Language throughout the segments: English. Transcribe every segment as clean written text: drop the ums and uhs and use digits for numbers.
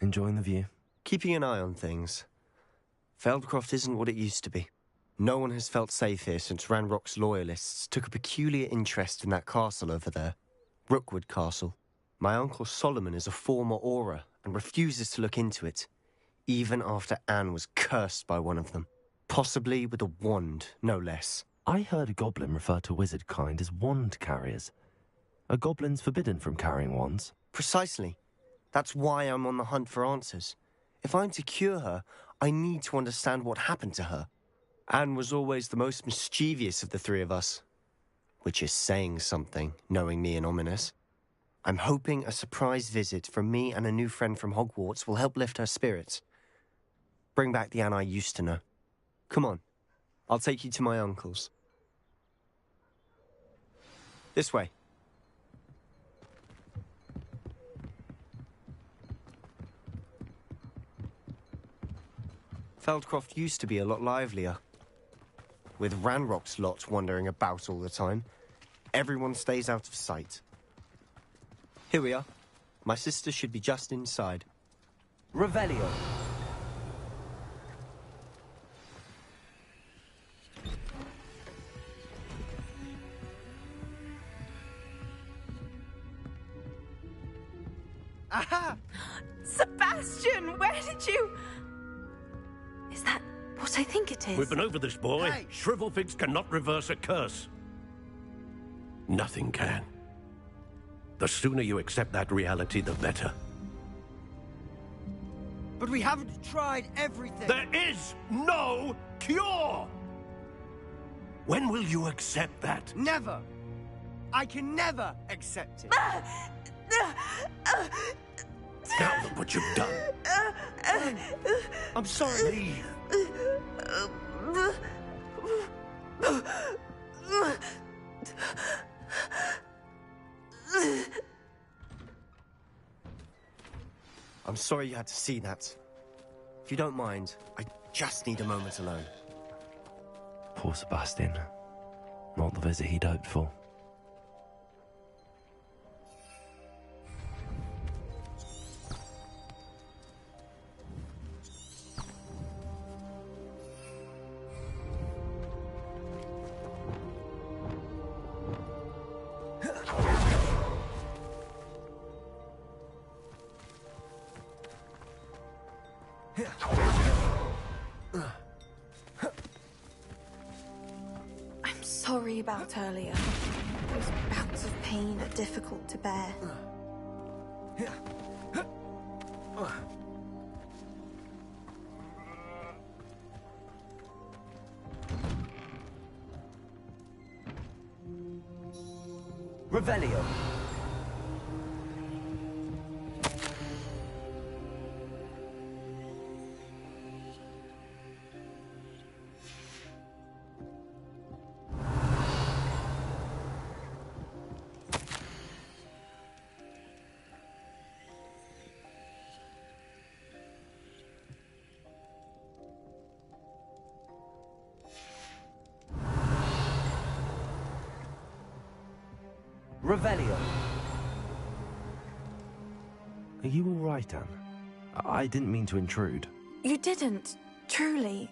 Enjoying the view? Keeping an eye on things. Feldcroft isn't what it used to be. No one has felt safe here since Ranrock's loyalists took a peculiar interest in that castle over there. Rookwood Castle. My uncle Solomon is a former Auror and refuses to look into it, even after Anne was cursed by one of them. Possibly with a wand, no less. I heard a goblin refer to wizard kind as wand carriers. Are goblins forbidden from carrying wands? Precisely. That's why I'm on the hunt for answers. If I'm to cure her, I need to understand what happened to her. Anne was always the most mischievous of the three of us. Which is saying something, knowing me and Ominous. I'm hoping a surprise visit from me and a new friend from Hogwarts will help lift her spirits. Bring back the Anne I used to know. Come on, I'll take you to my uncle's. This way. Feldcroft used to be a lot livelier. With Ranrock's lot wandering about all the time, everyone stays out of sight. Here we are. My sister should be just inside. Revelio. Aha! Sebastian, where did you... Is that what I think it is? We've been over this, boy. Hey. Shrivelfigs cannot reverse a curse. Nothing can. The sooner you accept that reality, the better. But we haven't tried everything. There is no cure! When will you accept that? Never. I can never accept it. Now look what you've done. I'm sorry. Leave. I'm sorry you had to see that. If you don't mind, I just need a moment alone. Poor Sebastian. Not the visit he'd hoped for. I'm sorry about earlier. Those bouts of pain are difficult to bear. Revelio. Revelio. Are you all right, Anne? I didn't mean to intrude. You didn't, truly.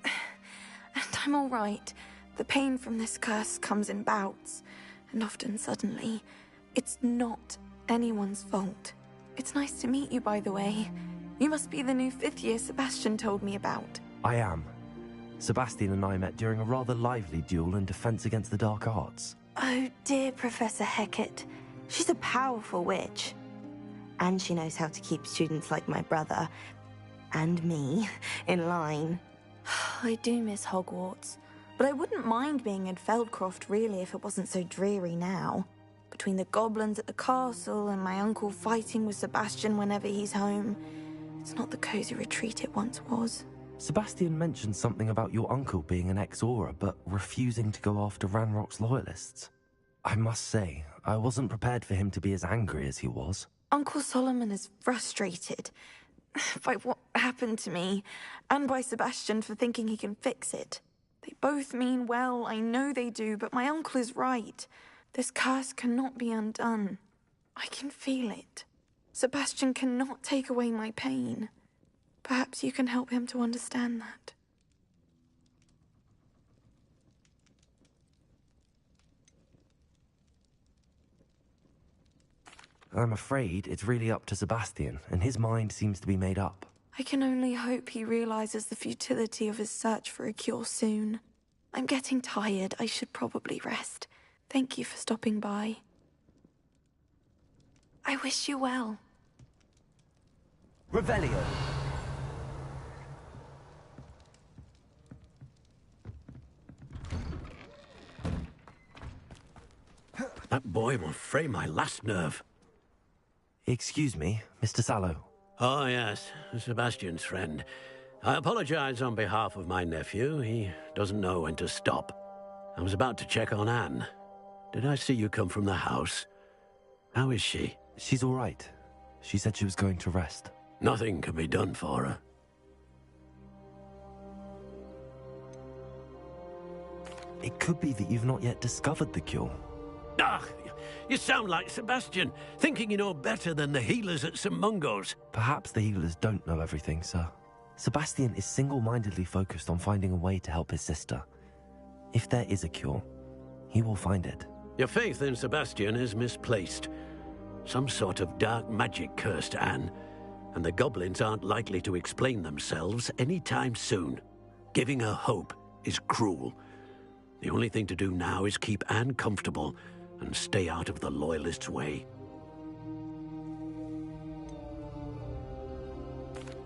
And I'm all right. The pain from this curse comes in bouts, and often suddenly. It's not anyone's fault. It's nice to meet you, by the way. You must be the new 5th year Sebastian told me about. I am. Sebastian and I met during a rather lively duel in Defense Against the Dark Arts. Oh, dear Professor Hecat. She's a powerful witch. And she knows how to keep students like my brother, and me, in line. I do miss Hogwarts, but I wouldn't mind being in Feldcroft, really, if it wasn't so dreary now. Between the goblins at the castle and my uncle fighting with Sebastian whenever he's home, it's not the cozy retreat it once was. Sebastian mentioned something about your uncle being an ex-Auror, but refusing to go after Ranrock's loyalists. I must say, I wasn't prepared for him to be as angry as he was. Uncle Solomon is frustrated by what happened to me, and by Sebastian for thinking he can fix it. They both mean well, I know they do, but my uncle is right. This curse cannot be undone. I can feel it. Sebastian cannot take away my pain. Perhaps you can help him to understand that. I'm afraid it's really up to Sebastian, and his mind seems to be made up. I can only hope he realizes the futility of his search for a cure soon. I'm getting tired. I should probably rest. Thank you for stopping by. I wish you well. Revelio. That boy will fray my last nerve. Excuse me, Mr. Sallow. Oh, yes, Sebastian's friend. I apologize on behalf of my nephew. He doesn't know when to stop. I was about to check on Anne. Did I see you come from the house? How is she? She's all right. She said she was going to rest. Nothing can be done for her. It could be that you've not yet discovered the cure. Ah, you sound like Sebastian, thinking you know better than the healers at St. Mungo's. Perhaps the healers don't know everything, sir. Sebastian is single-mindedly focused on finding a way to help his sister. If there is a cure, he will find it. Your faith in Sebastian is misplaced. Some sort of dark magic cursed Anne, and the goblins aren't likely to explain themselves anytime soon. Giving her hope is cruel. The only thing to do now is keep Anne comfortable and stay out of the Loyalists' way.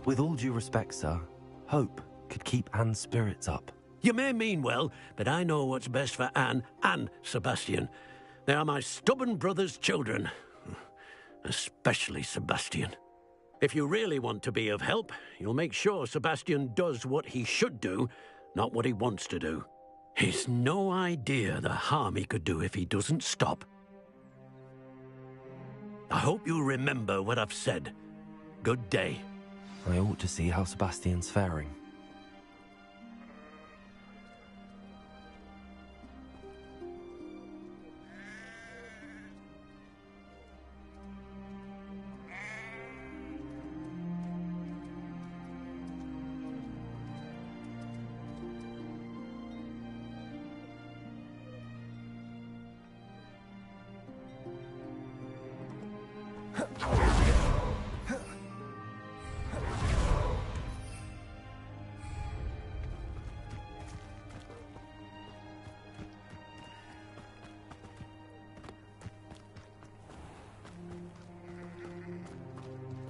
With all due respect, sir, hope could keep Anne's spirits up. You may mean well, but I know what's best for Anne and Sebastian. They are my stubborn brother's children. Especially Sebastian. If you really want to be of help, you'll make sure Sebastian does what he should do, not what he wants to do. He's no idea the harm he could do if he doesn't stop. I hope you'll remember what I've said. Good day. I ought to see how Sebastian's faring.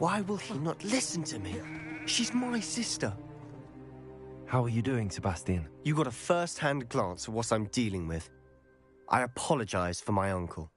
Why will he not listen to me? She's my sister. How are you doing, Sebastian? You got a first-hand glance at what I'm dealing with. I apologize for my uncle.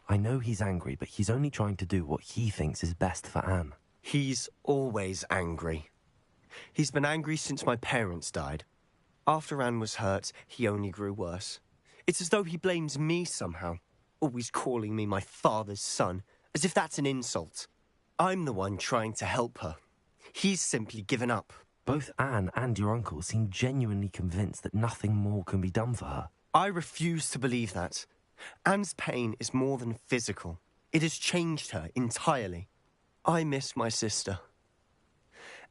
I know he's angry, but he's only trying to do what he thinks is best for Anne. He's always angry. He's been angry since my parents died. After Anne was hurt, he only grew worse. It's as though he blames me somehow, always calling me my father's son, as if that's an insult. I'm the one trying to help her. He's simply given up. Both Anne and your uncle seem genuinely convinced that nothing more can be done for her. I refuse to believe that. Anne's pain is more than physical. It has changed her entirely. I miss my sister.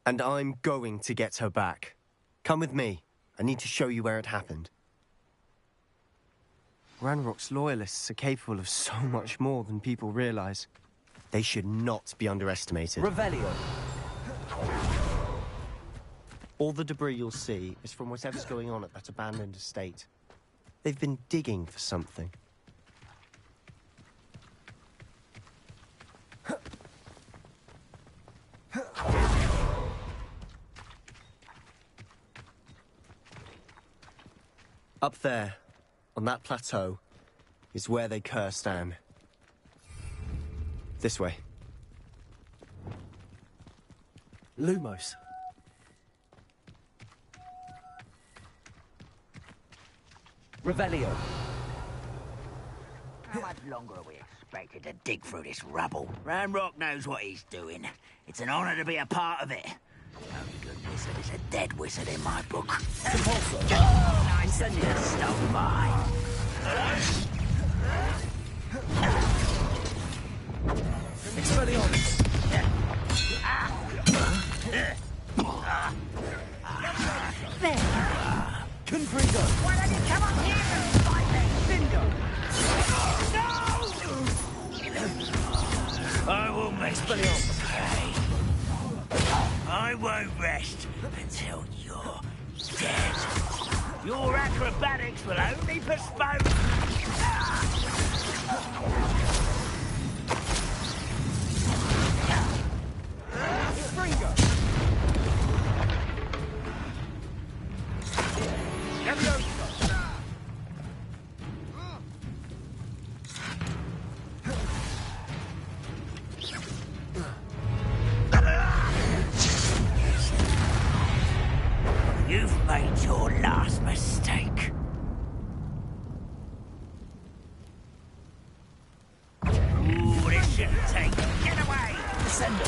And I'm going to get her back. Come with me. I need to show you where it happened. Ranrock's loyalists are capable of so much more than people realize. They should not be underestimated. Revelio. All the debris you'll see is from whatever's going on at that abandoned estate. They've been digging for something. Up there, on that plateau, is where they cursed Anne. This way. Lumos. Revelio. How much longer are we expected to dig through this rubble? Ranrock knows what he's doing. It's an honor to be a part of it. The only good wizard is a dead wizard in my book. Nice and just stop by. Expelliarmus! Confringo! Why don't you come up here and fight me? Bingo! No! I will make Expelliarmus! pay. I won't rest until you're dead. Your acrobatics will only postpone. Confringo! You've made your last mistake. Ooh, this shouldn't take. Get away! Descendo!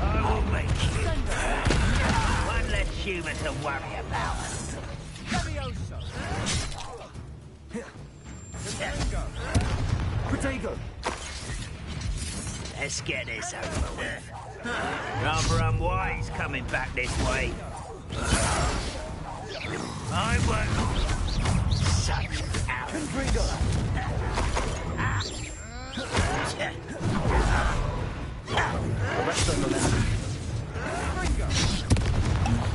I will make you pay. One less human to worry about. Levioso! Confringo! Protego! Let's get this over with. Rather unwise coming back this way. I won't. Such out. Confringo! Arresto Molesta! Confringo!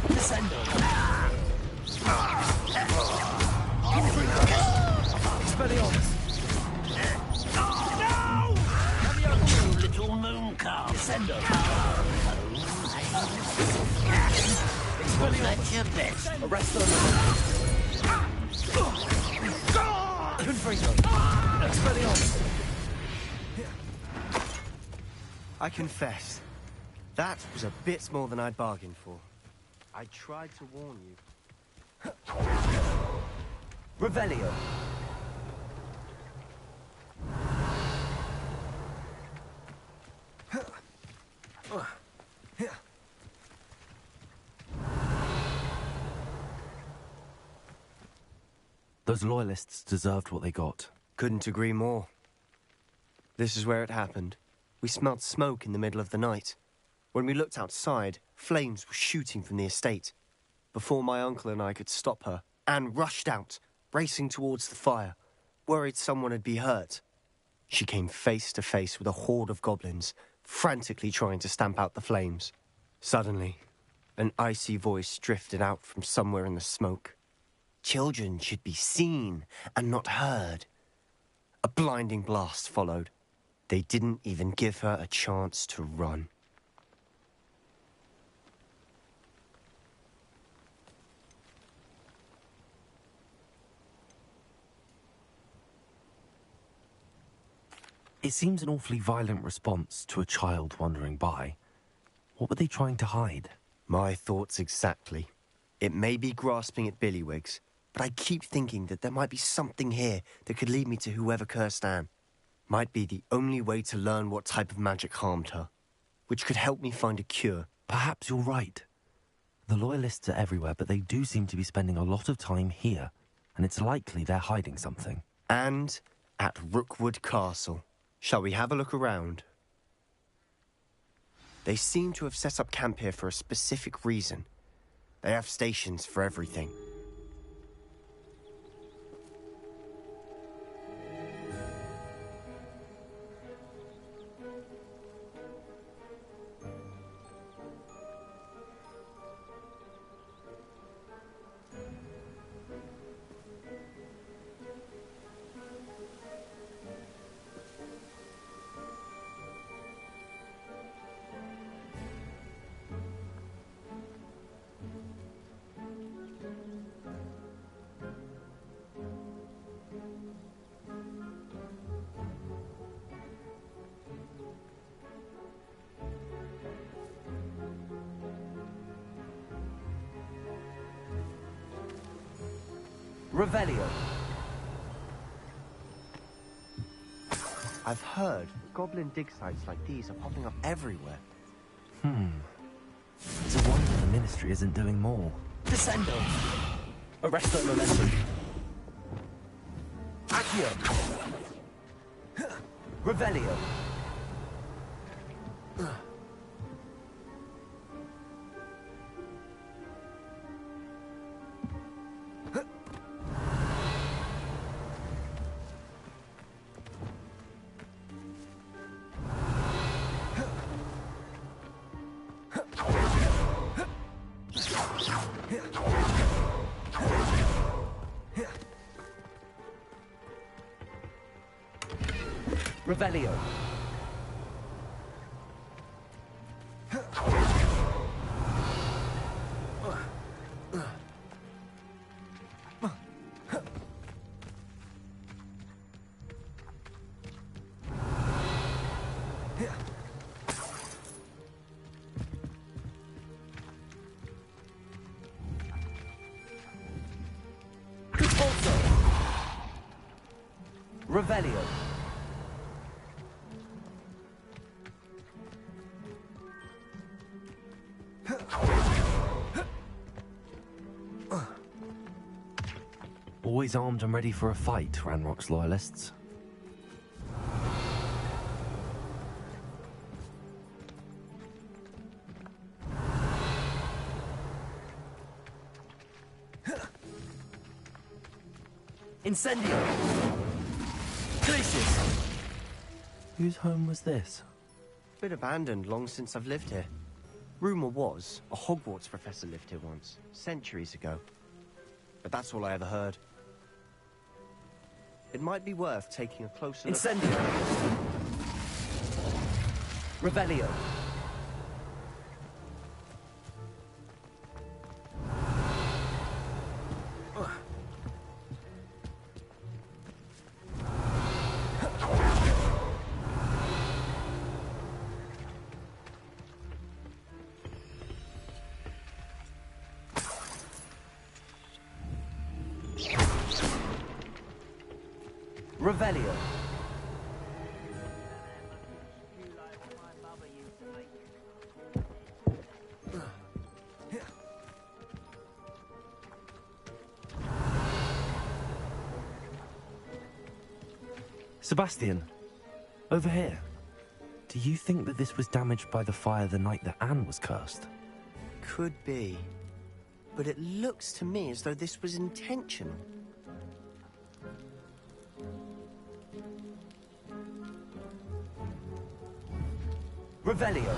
Descendo! Expelliarmus! No! Little moon calf. Descendo! That's your best. Arresto Molesta! Confringo! Expelliarmus! I confess, that was a bit more than I'd bargained for. I tried to warn you. Revelio. Those loyalists deserved what they got. Couldn't agree more. This is where it happened. We smelled smoke in the middle of the night. When we looked outside, flames were shooting from the estate. Before my uncle and I could stop her, Anne rushed out, racing towards the fire, worried someone had been hurt. She came face to face with a horde of goblins, frantically trying to stamp out the flames. Suddenly, an icy voice drifted out from somewhere in the smoke. Children should be seen and not heard. A blinding blast followed. They didn't even give her a chance to run. It seems an awfully violent response to a child wandering by. What were they trying to hide? My thoughts exactly. It may be grasping at Billywigs, but I keep thinking that there might be something here that could lead me to whoever cursed Anne. Might be the only way to learn what type of magic harmed her, which could help me find a cure. Perhaps you're right. The loyalists are everywhere, but they do seem to be spending a lot of time here, and it's likely they're hiding something. And at Rookwood Castle. Shall we have a look around? They seem to have set up camp here for a specific reason. They have stations for everything. Revelio. I've heard goblin dig sites like these are popping up everywhere. It's a wonder the Ministry isn't doing more. Descendo! Arresto momentum. Accio! Revelio! Revelio. Revelio. Always armed and ready for a fight, Ranrock's loyalists. Incendio! Glacius! Whose home was this? Been abandoned long since I've lived here. Rumor was, a Hogwarts professor lived here once, centuries ago. But that's all I ever heard. It might be worth taking a closer look. Incendio! Revelio! Revelio. Sebastian, over here. Do you think that this was damaged by the fire the night that Anne was cursed? Could be. But it looks to me as though this was intentional. Revelio.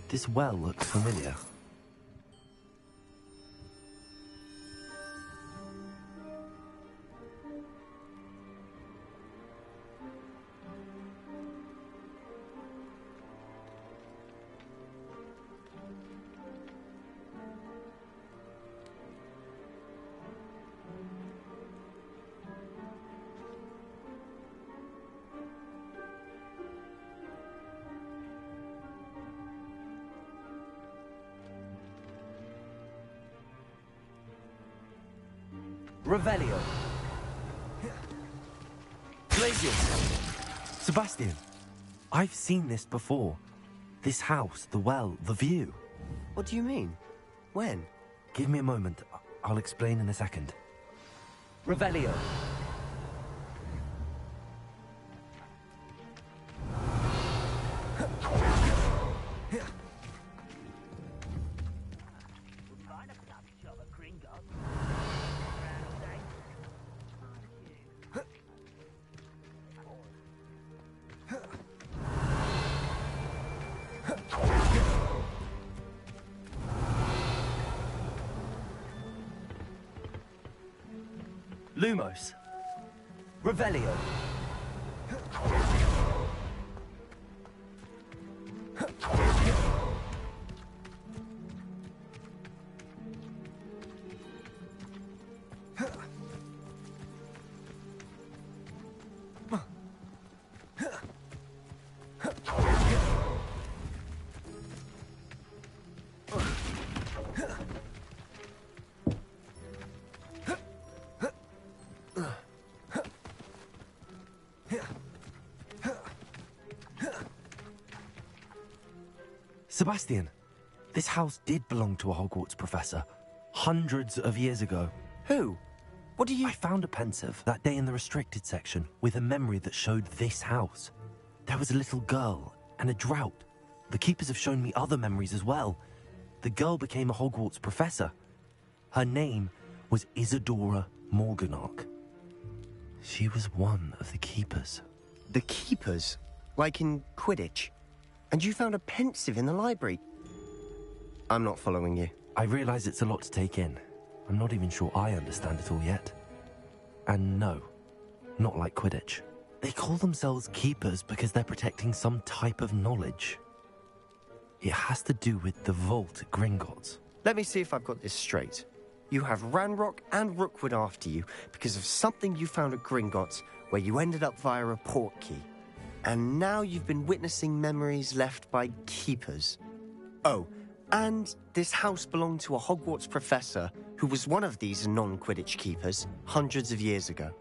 This well looks familiar. Revelio. Glacius. Sebastian, I've seen this before. This house, the well, the view. What do you mean? When? Give me a moment. I'll explain in a second. Revelio. Lumos. Revelio. Sebastian, this house did belong to a Hogwarts professor. Hundreds of years ago. Who? What do you... I found a pensive that day in the restricted section with a memory that showed this house. There was a little girl and a drought. The keepers have shown me other memories as well. The girl became a Hogwarts professor. Her name was Isadora Morganach. She was one of the keepers. The keepers? Like in Quidditch? And you found a pensive in the library? I'm not following you. I realize it's a lot to take in. I'm not even sure I understand it all yet. And no, not like Quidditch. They call themselves keepers because they're protecting some type of knowledge. It has to do with the vault at Gringotts. Let me see if I've got this straight. You have Ranrock and Rookwood after you because of something you found at Gringotts where you ended up via a port key. And now you've been witnessing memories left by keepers. Oh, and this house belonged to a Hogwarts professor who was one of these non-Quidditch keepers hundreds of years ago.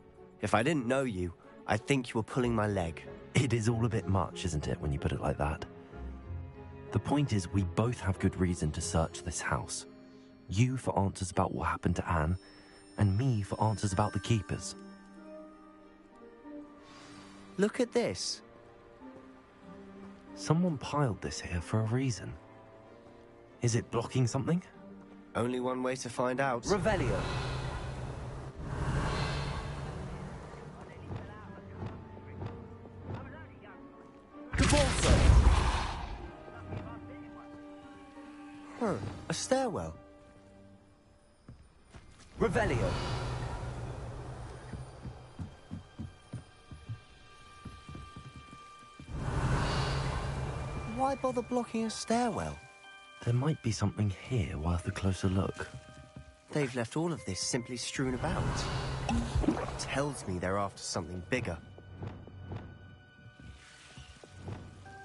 If I didn't know you, I'd think you were pulling my leg. It is all a bit much, isn't it, when you put it like that? The point is, we both have good reason to search this house. You for answers about what happened to Anne, and me for answers about the keepers. Look at this. Someone piled this here for a reason. Is it blocking something? Only one way to find out. Revelio. Huh, a stairwell. Revelio. Why bother blocking a stairwell? There might be something here worth a closer look. They've left all of this simply strewn about. Tells me they're after something bigger.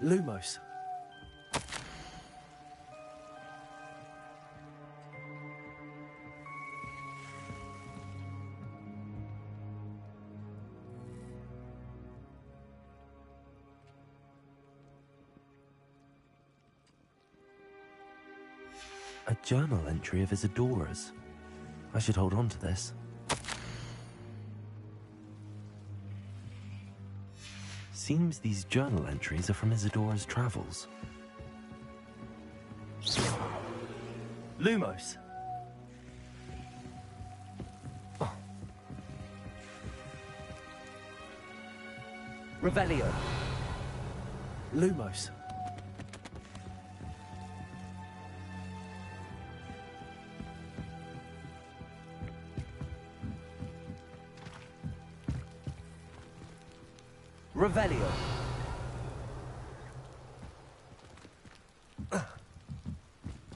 Lumos. A journal entry of Isadora's. I should hold on to this. Seems these journal entries are from Isadora's travels. Lumos. Revelio. Lumos. Revelio.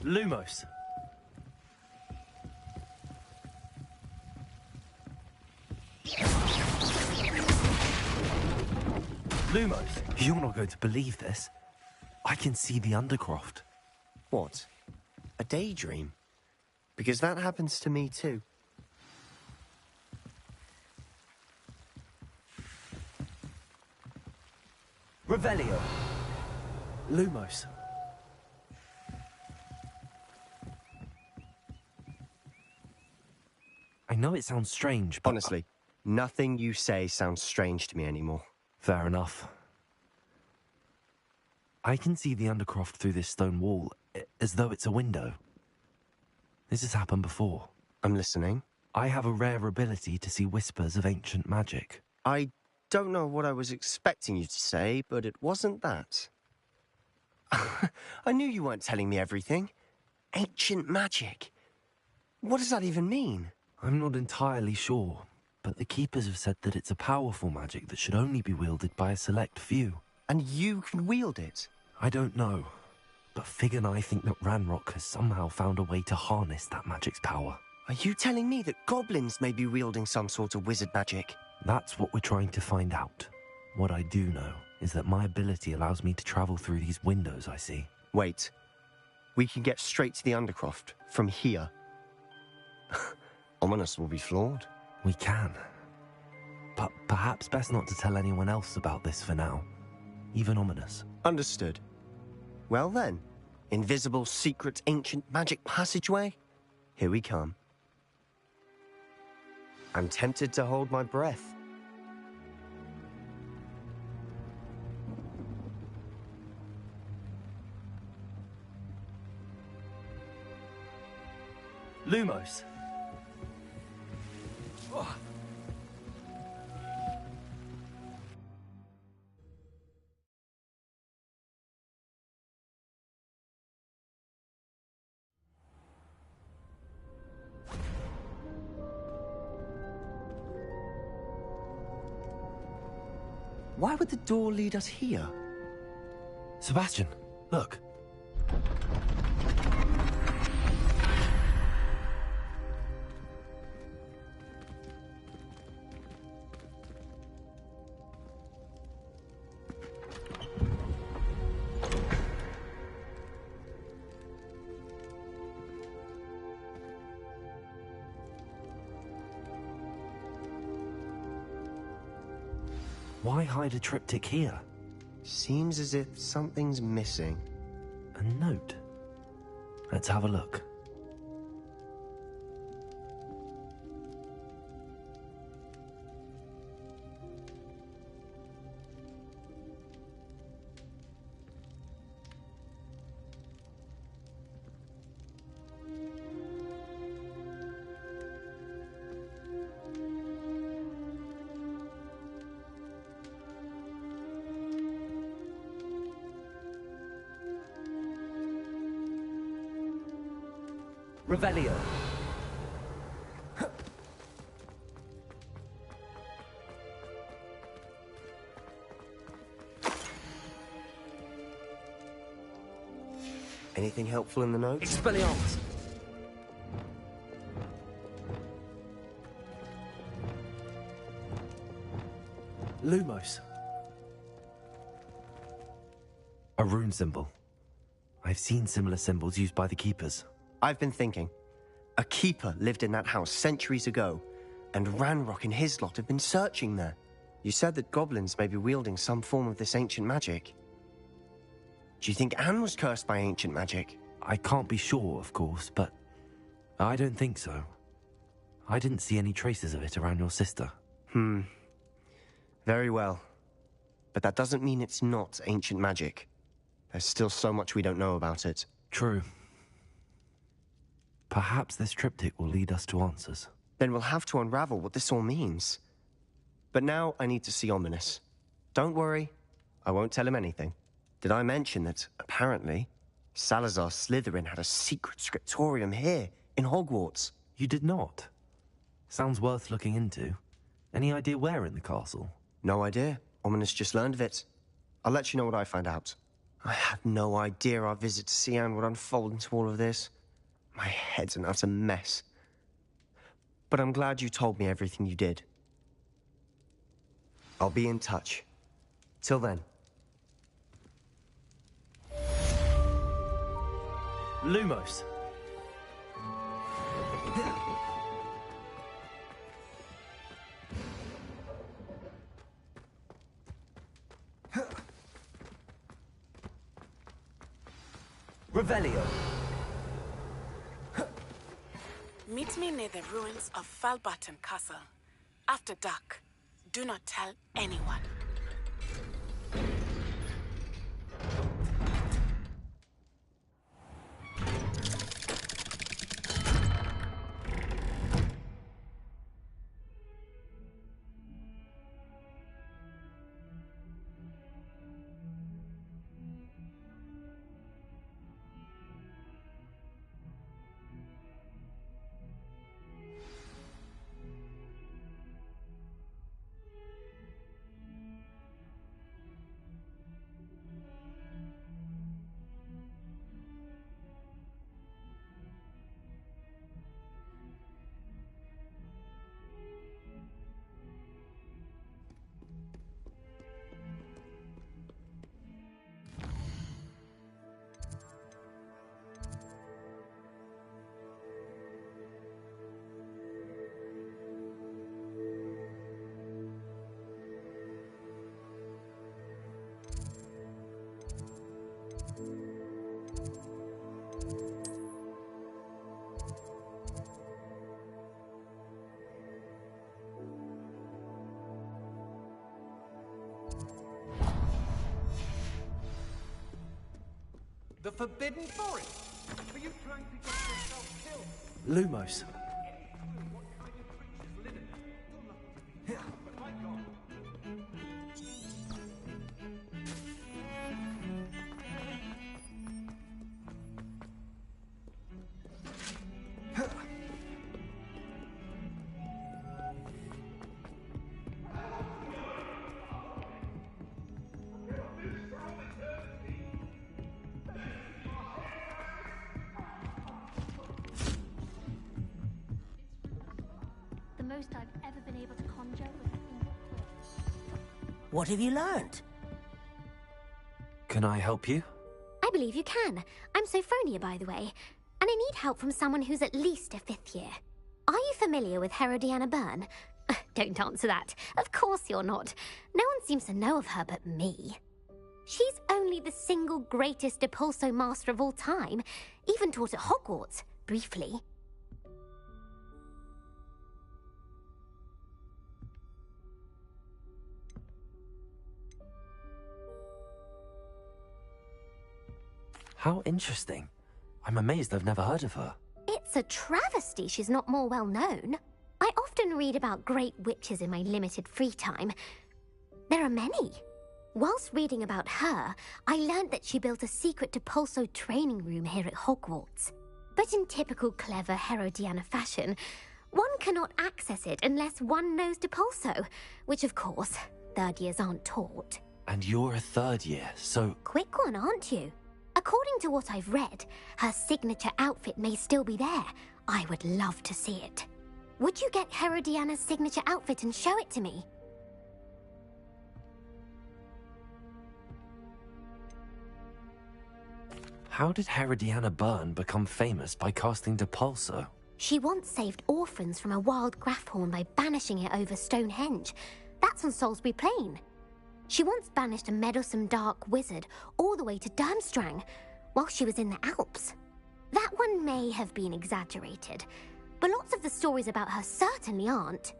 Lumos. Lumos. You're not going to believe this. I can see the Undercroft. What? A daydream? Because that happens to me too. Revelio. Lumos. I know it sounds strange, but... Honestly, nothing you say sounds strange to me anymore. Fair enough. I can see the Undercroft through this stone wall, as though it's a window. This has happened before. I'm listening. I have a rare ability to see whispers of ancient magic. I don't know what I was expecting you to say, but it wasn't that. I knew you weren't telling me everything. Ancient magic. What does that even mean? I'm not entirely sure, but the Keepers have said that it's a powerful magic that should only be wielded by a select few. And you can wield it? I don't know, but Fig and I think that Ranrock has somehow found a way to harness that magic's power. Are you telling me that goblins may be wielding some sort of wizard magic? That's what we're trying to find out. What I do know is that my ability allows me to travel through these windows I see. Wait. We can get straight to the Undercroft from here. Ominous will be floored. We can. But perhaps best not to tell anyone else about this for now. Even Ominous. Understood. Well then, Invisible, secret, ancient magic passageway? Here we come. I'm tempted to hold my breath. Lumos. Why would the door lead us here? Sebastian, look. Why hide a triptych here? Seems as if something's missing. A note. Let's have a look. Revelio. Anything helpful in the notes? Expelliarmus. Lumos. A rune symbol. I've seen similar symbols used by the keepers. I've been thinking. A keeper lived in that house centuries ago, and Ranrock and his lot have been searching there. You said that goblins may be wielding some form of this ancient magic. Do you think Anne was cursed by ancient magic? I can't be sure, of course, but I don't think so. I didn't see any traces of it around your sister. Very well. But that doesn't mean it's not ancient magic. There's still so much we don't know about it. True. Perhaps this triptych will lead us to answers. Then we'll have to unravel what this all means. But now I need to see Ominous. Don't worry, I won't tell him anything. Did I mention that, apparently, Salazar Slytherin had a secret scriptorium here, in Hogwarts? You did not? Sounds worth looking into. Any idea where in the castle? No idea. Ominous just learned of it. I'll let you know what I find out. I had no idea our visit to Cian would unfold into all of this. My head's an utter mess. But I'm glad you told me everything you did. I'll be in touch. Till then. Lumos. Revelio. Meet me near the ruins of Falbarton Castle. After dark. Do not tell anyone. The Forbidden Forest? Are you trying to get yourself killed? Lumos. What kind of creatures live in there? You're lucky to be here, but my God. The most I've ever been able to conjure with a single thought. What have you learned? Can I help you? I believe you can. I'm Sophronia, by the way, and I need help from someone who's at least a 5th year. Are you familiar with Herodiana Byrne? Don't answer that. Of course you're not. No one seems to know of her but me. She's only the single greatest Depulso master of all time, even taught at Hogwarts, briefly. How interesting. I'm amazed I've never heard of her. It's a travesty she's not more well known. I often read about great witches in my limited free time. There are many. Whilst reading about her, I learned that she built a secret Depulso training room here at Hogwarts. But in typical clever Herodiana fashion, one cannot access it unless one knows Depulso, which of course, 3rd years aren't taught. And you're a 3rd year, so... Quick one, aren't you? According to what I've read, her signature outfit may still be there. I would love to see it. Would you get Herodiana's signature outfit and show it to me? How did Herodiana Byrne become famous by casting Depulso? She once saved orphans from a wild Grafhorn by banishing it over Stonehenge. That's on Salisbury Plain. She once banished a meddlesome dark wizard all the way to Durmstrang while she was in the Alps. That one may have been exaggerated, but lots of the stories about her certainly aren't.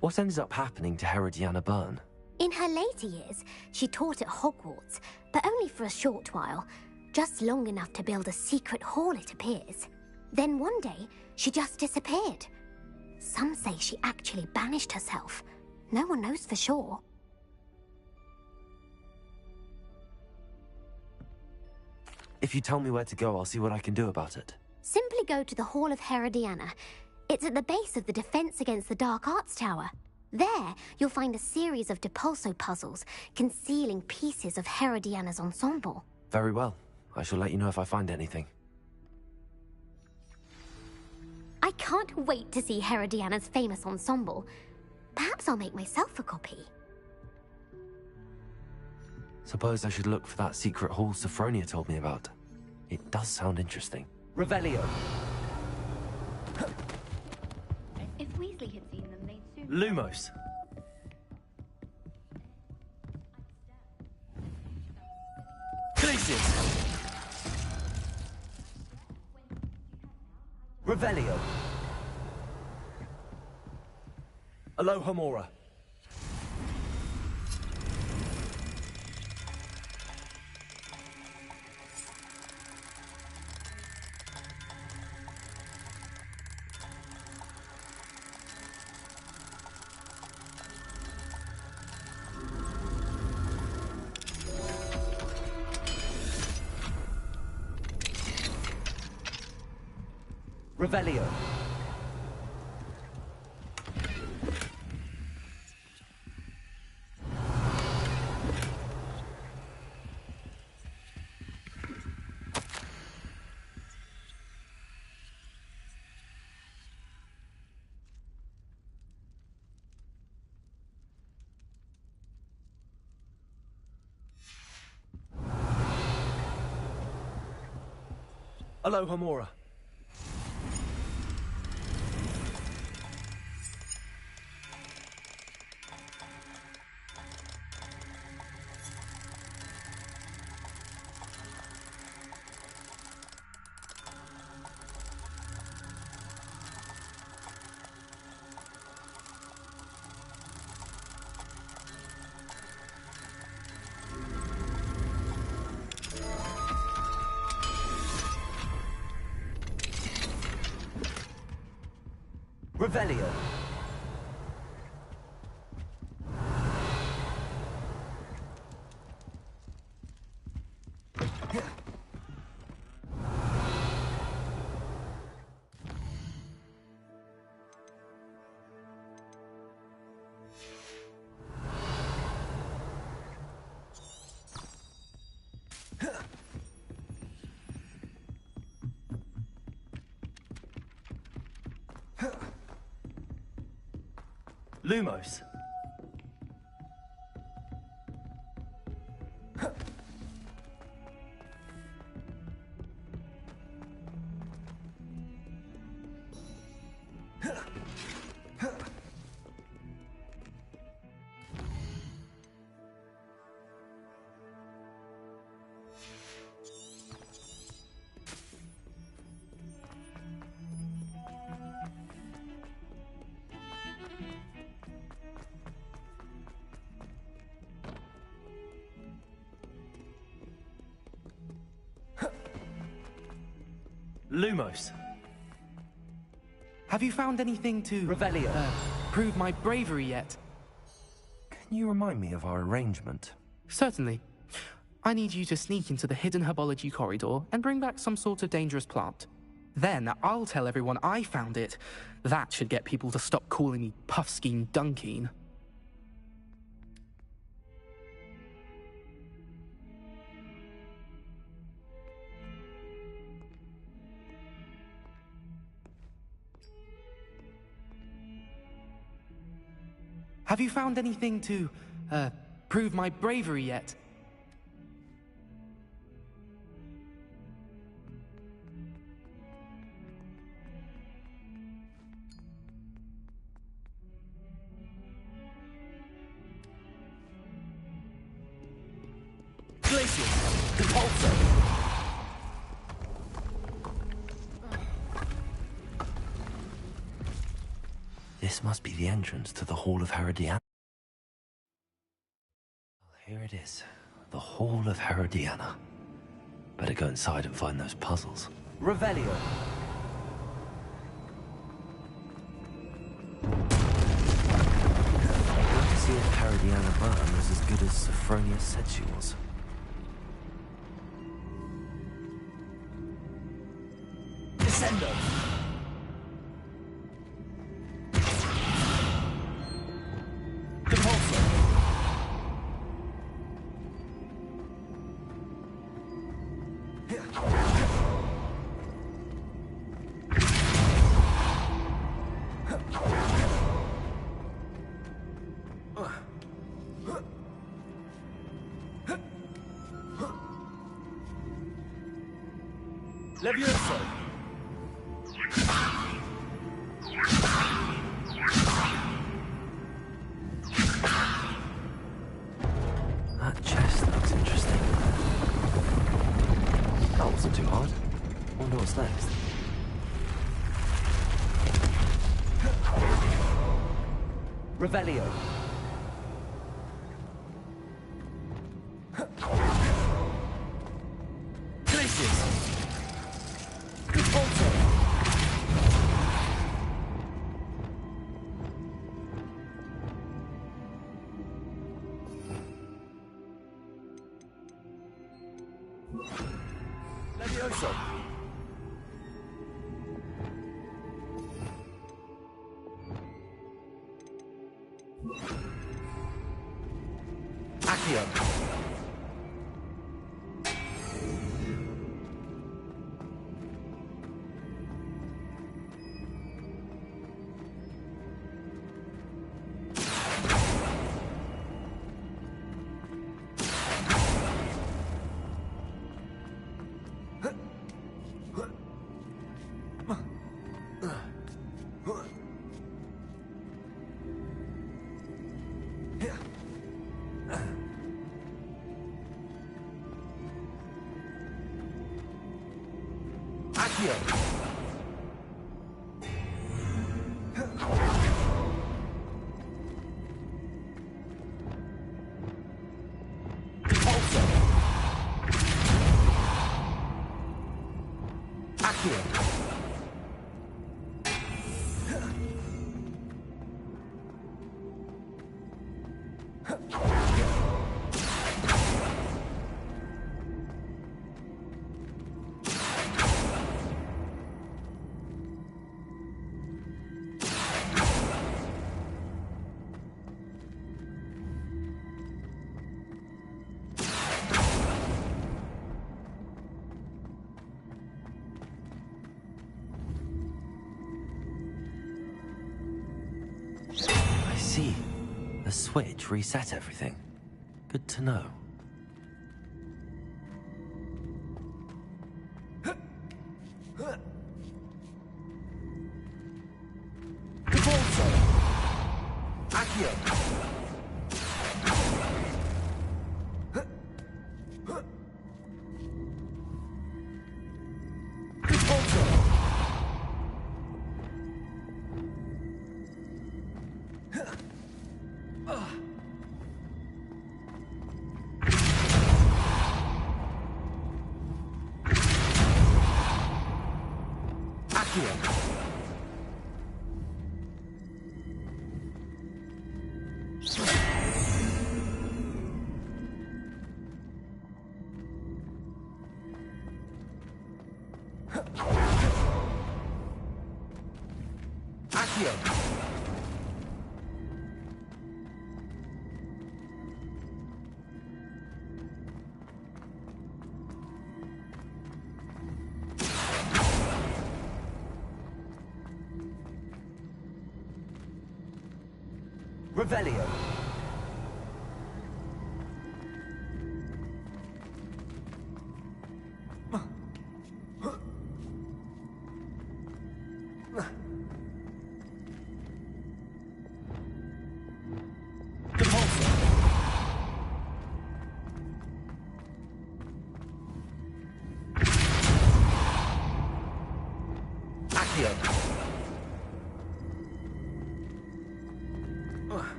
What ended up happening to Herodiana Byrne? In her later years, she taught at Hogwarts, but only for a short while, just long enough to build a secret hall, it appears. Then one day, she just disappeared. Some say she actually banished herself. No one knows for sure. If you tell me where to go, I'll see what I can do about it. Simply go to the Hall of Herodiana. It's at the base of the Defense Against the Dark Arts Tower. There, you'll find a series of Depulso puzzles concealing pieces of Herodiana's ensemble. Very well. I shall let you know if I find anything. I can't wait to see Herodiana's famous ensemble. Perhaps I'll make myself a copy. Suppose I should look for that secret hall Sophronia told me about. It does sound interesting. Revelio. If Weasley had seen them, they'd soon... Lumos. Glacius. Revelio. Alohomora. Revelio. Alohomora. Revelio. Lumos. Lumos. Have you found anything to... Revelio. Prove my bravery yet? Can you remind me of our arrangement? Certainly. I need you to sneak into the hidden herbology corridor and bring back some sort of dangerous plant. Then I'll tell everyone I found it. That should get people to stop calling me Puffskein Dunkeen. Have you found anything to, prove my bravery yet? Glacius. Compulso. This must be the entrance to the Hall of Herodiana. Well, here it is. The Hall of Herodiana. Better go inside and find those puzzles. Revelio. I'd like to see if Herodiana Byrne was as good as Sophronia said she was. Descendo. Levioso. That chest looks interesting. That wasn't too hard. Wonder what's next. Revelio. Levioso. Accio. switch reset everything? Good to know. Revelio.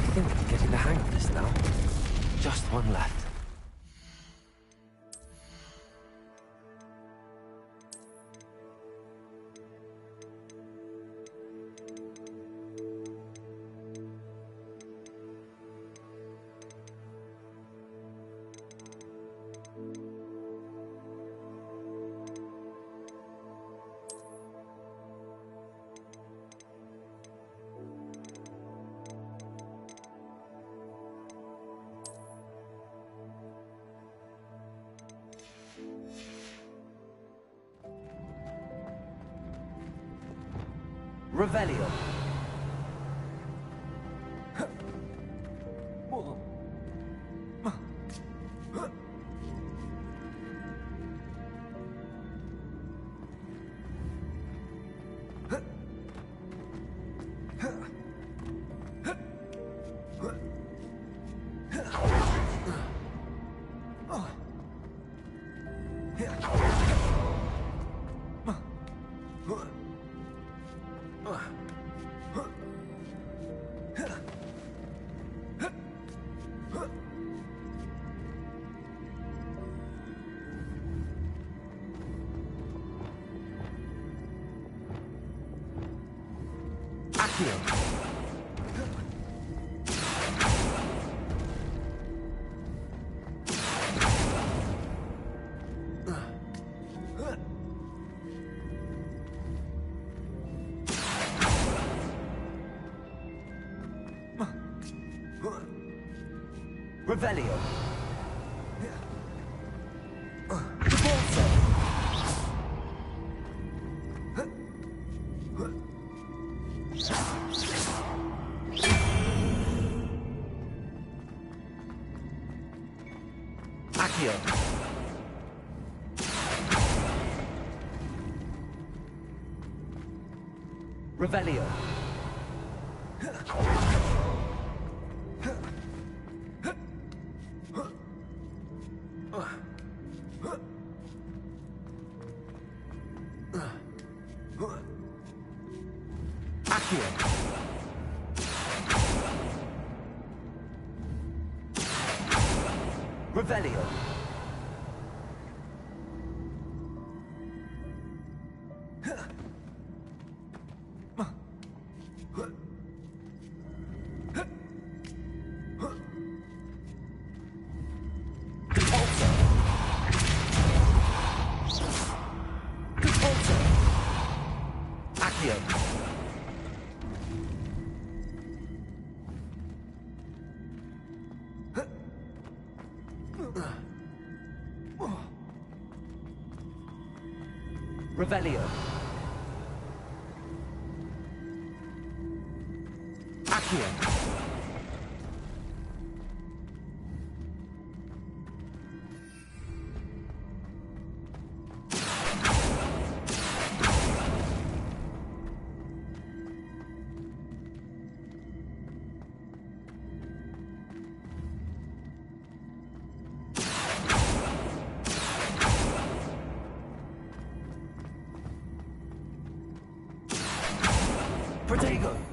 I think I'm getting the hang of this now. Just one left. Revelio. Revelio. Revelio. Revelio. Revelio. Accio. Protego.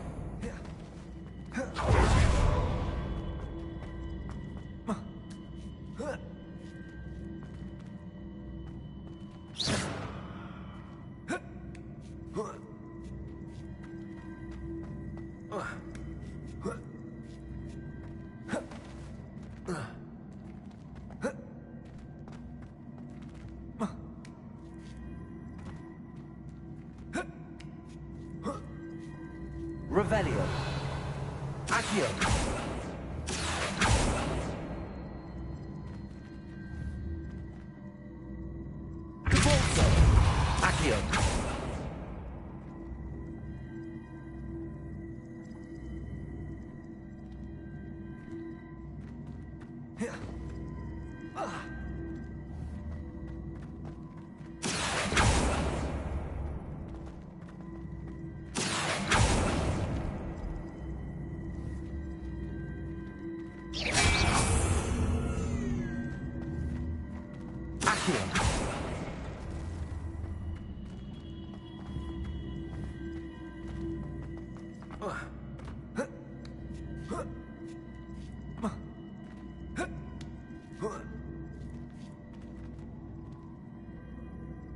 Revelio. Accio. Devolso. Accio.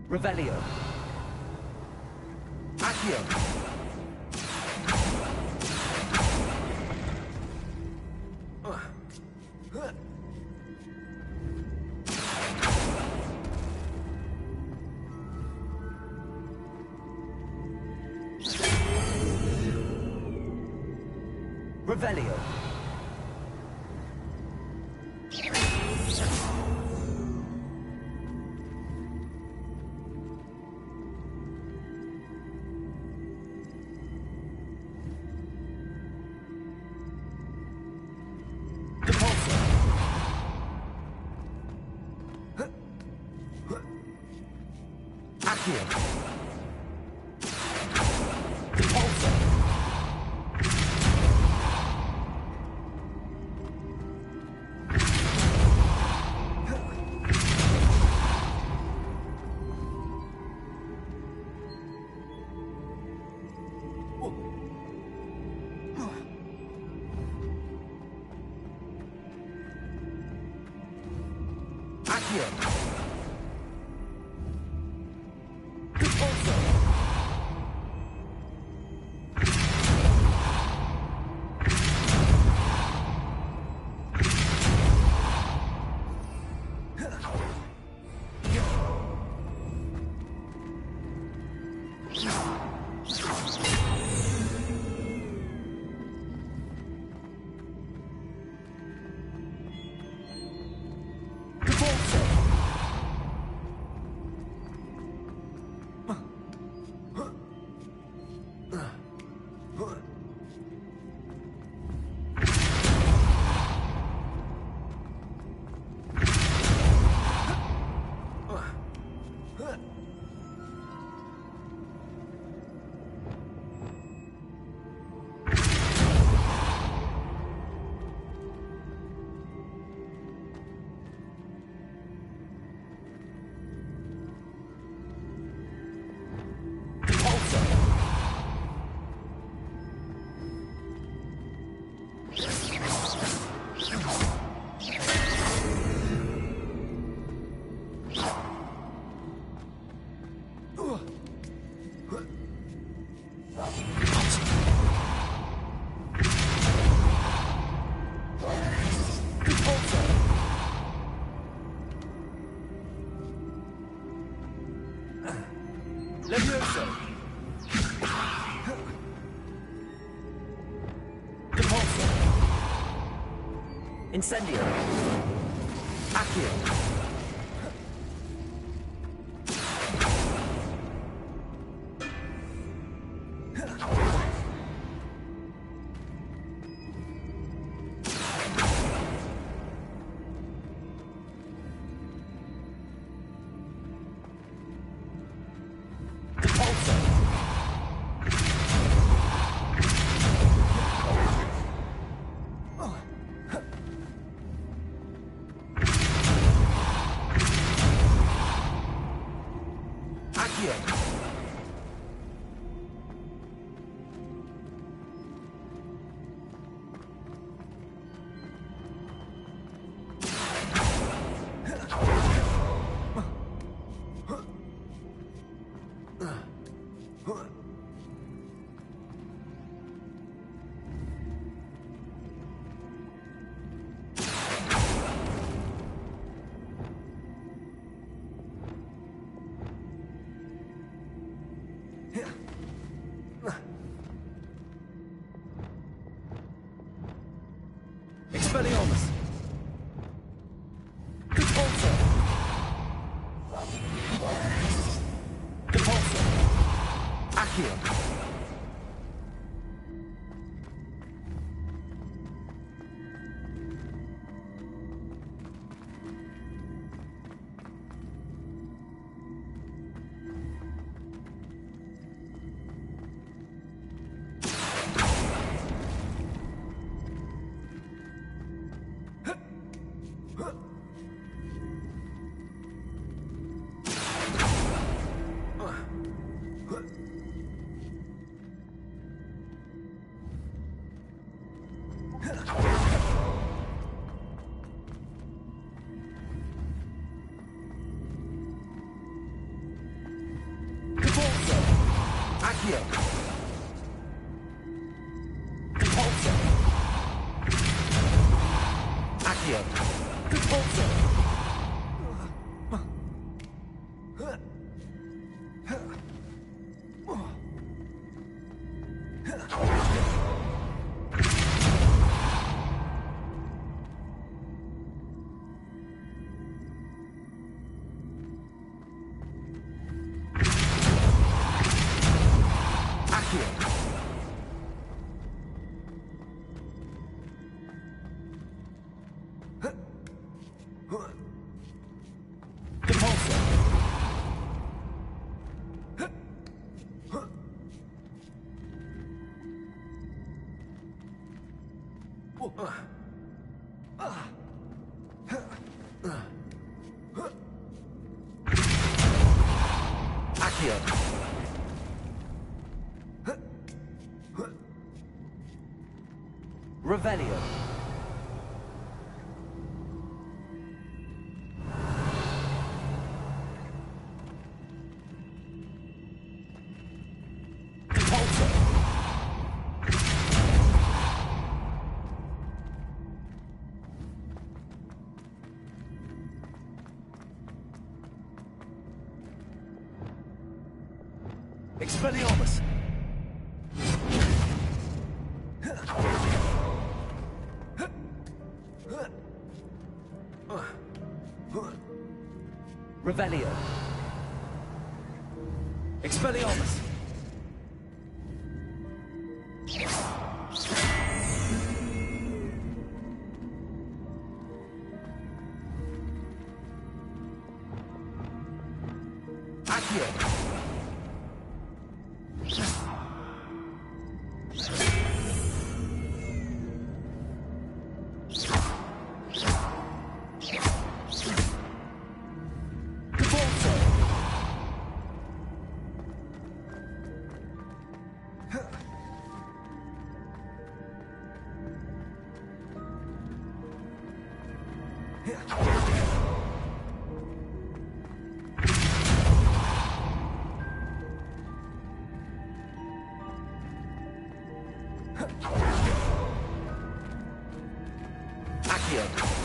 Revelio. Accio. Revelio. Levioso. Depulso. Incendio. Accio. Accio! Expelliarmus! Repulsor! Repulsor! Accio! Accio! Repulsor! Accio! Repulsor! Accio! Revelio! Expelliarmus! Revelio! Expelliarmus! Accio! Accio!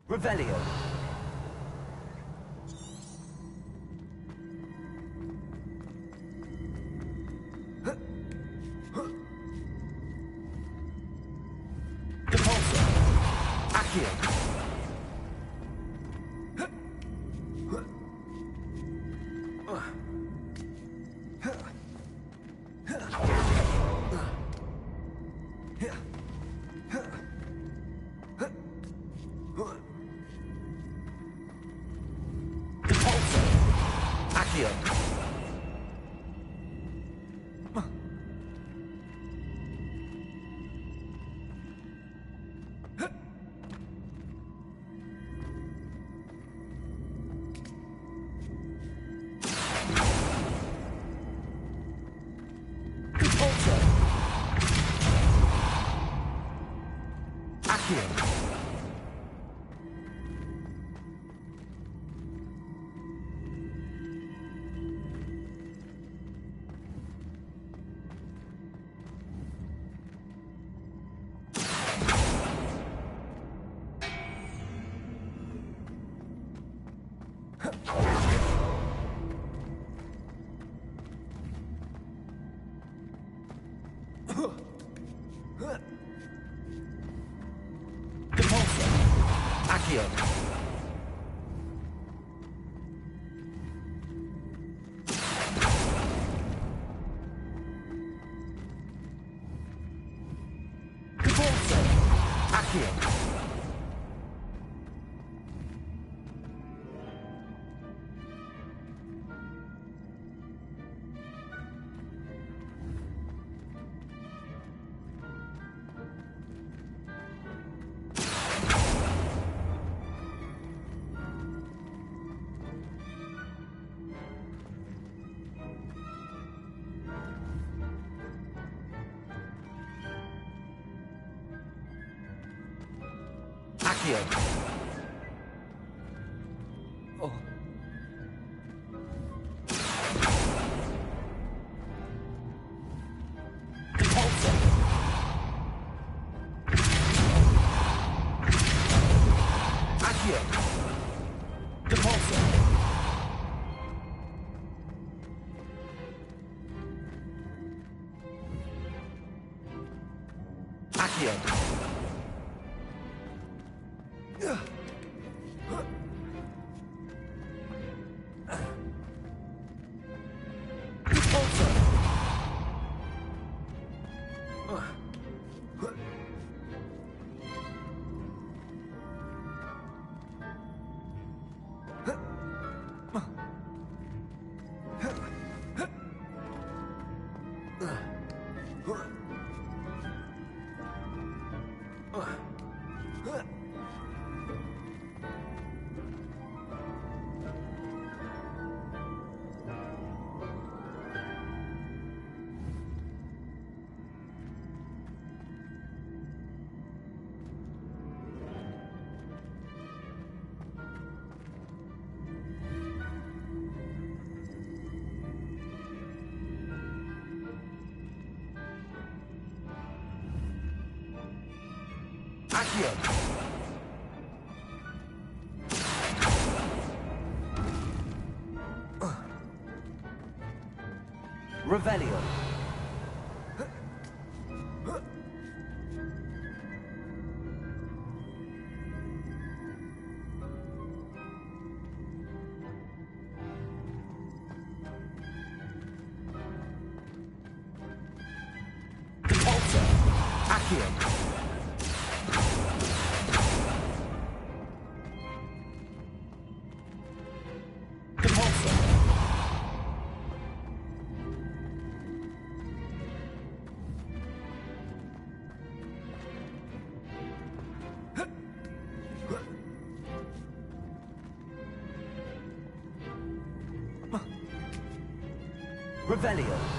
Revelio. Oh. Revelio. Revelio.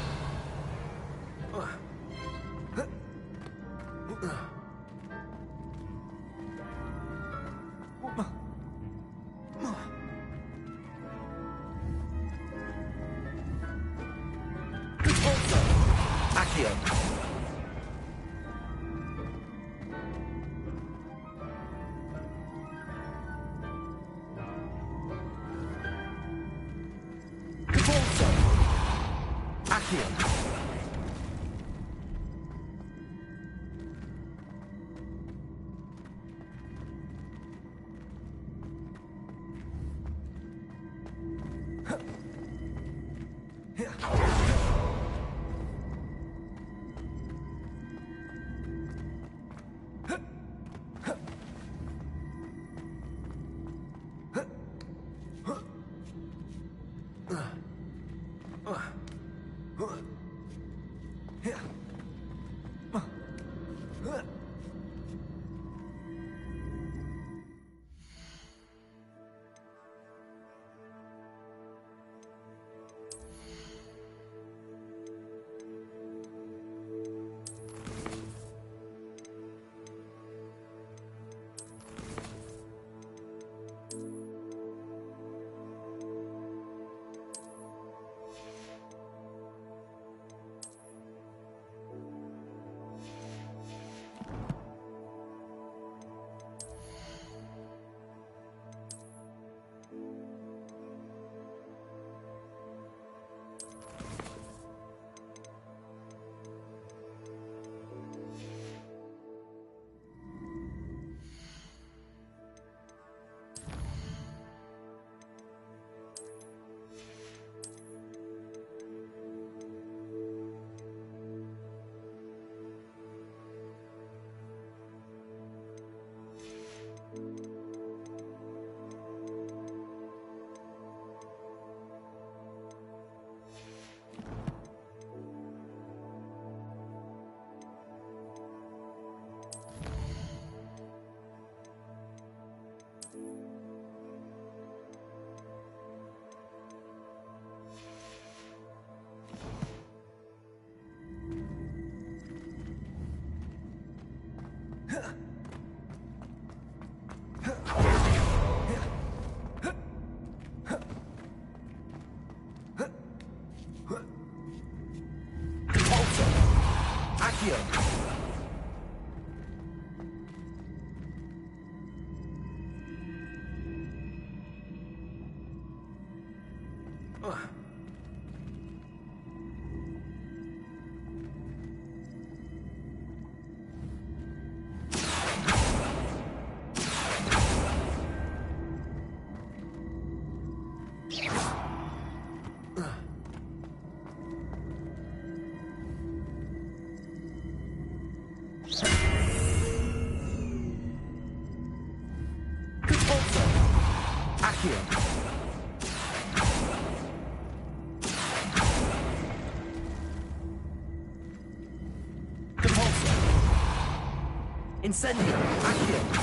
Incendio! Accio!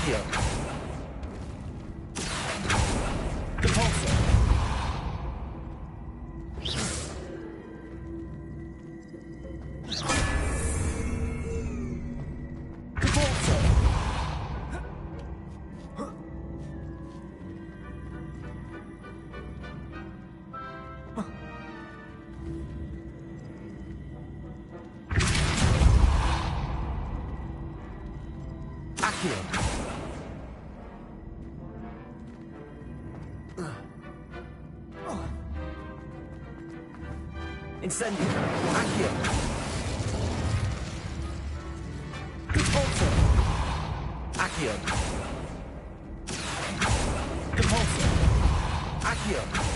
Accio. Repulsor. Incendio. Accio. Repulsor. Accio. Repulsor. Accio.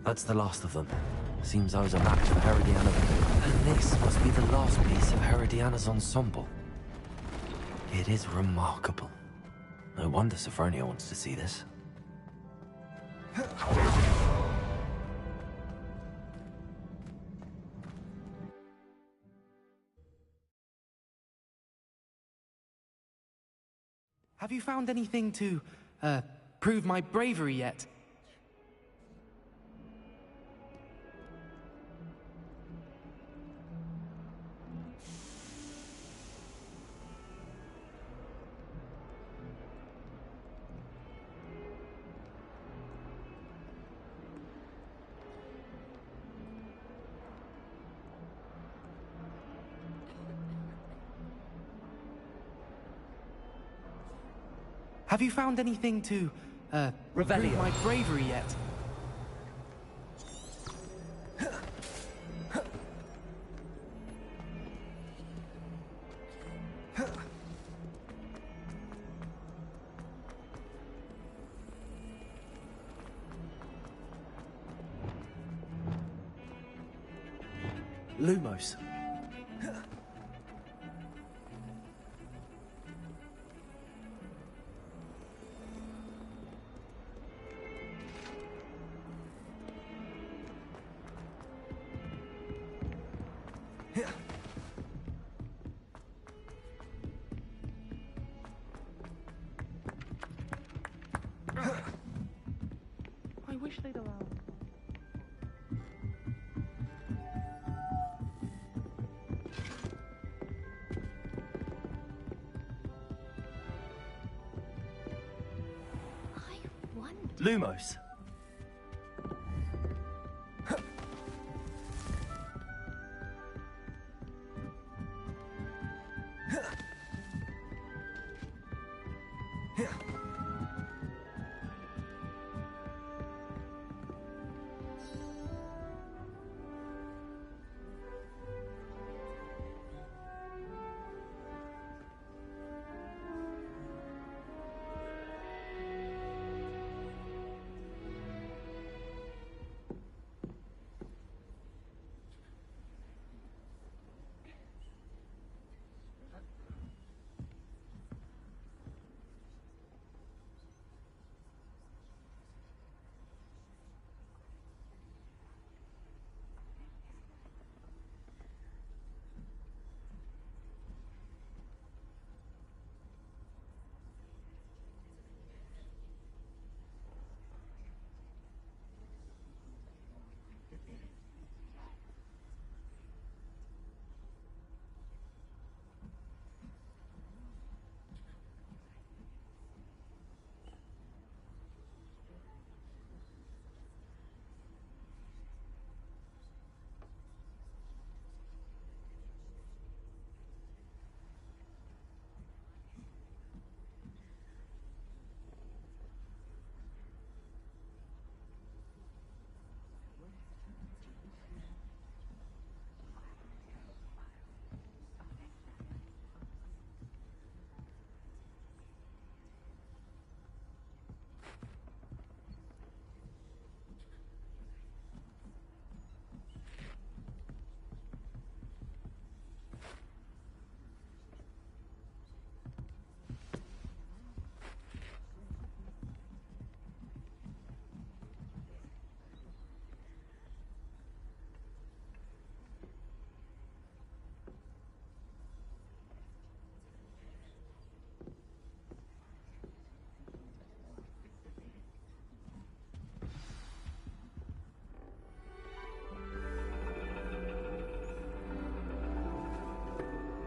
That's the last of them. Seems I was a match for Herodiana. And this must be the last piece of Herodiana's ensemble. It is remarkable. No wonder Sophronia wants to see this. Have you found anything to, prove my bravery yet? Have you found anything to, prove my bravery yet? Lumos. I wish they'd allow. Lumos.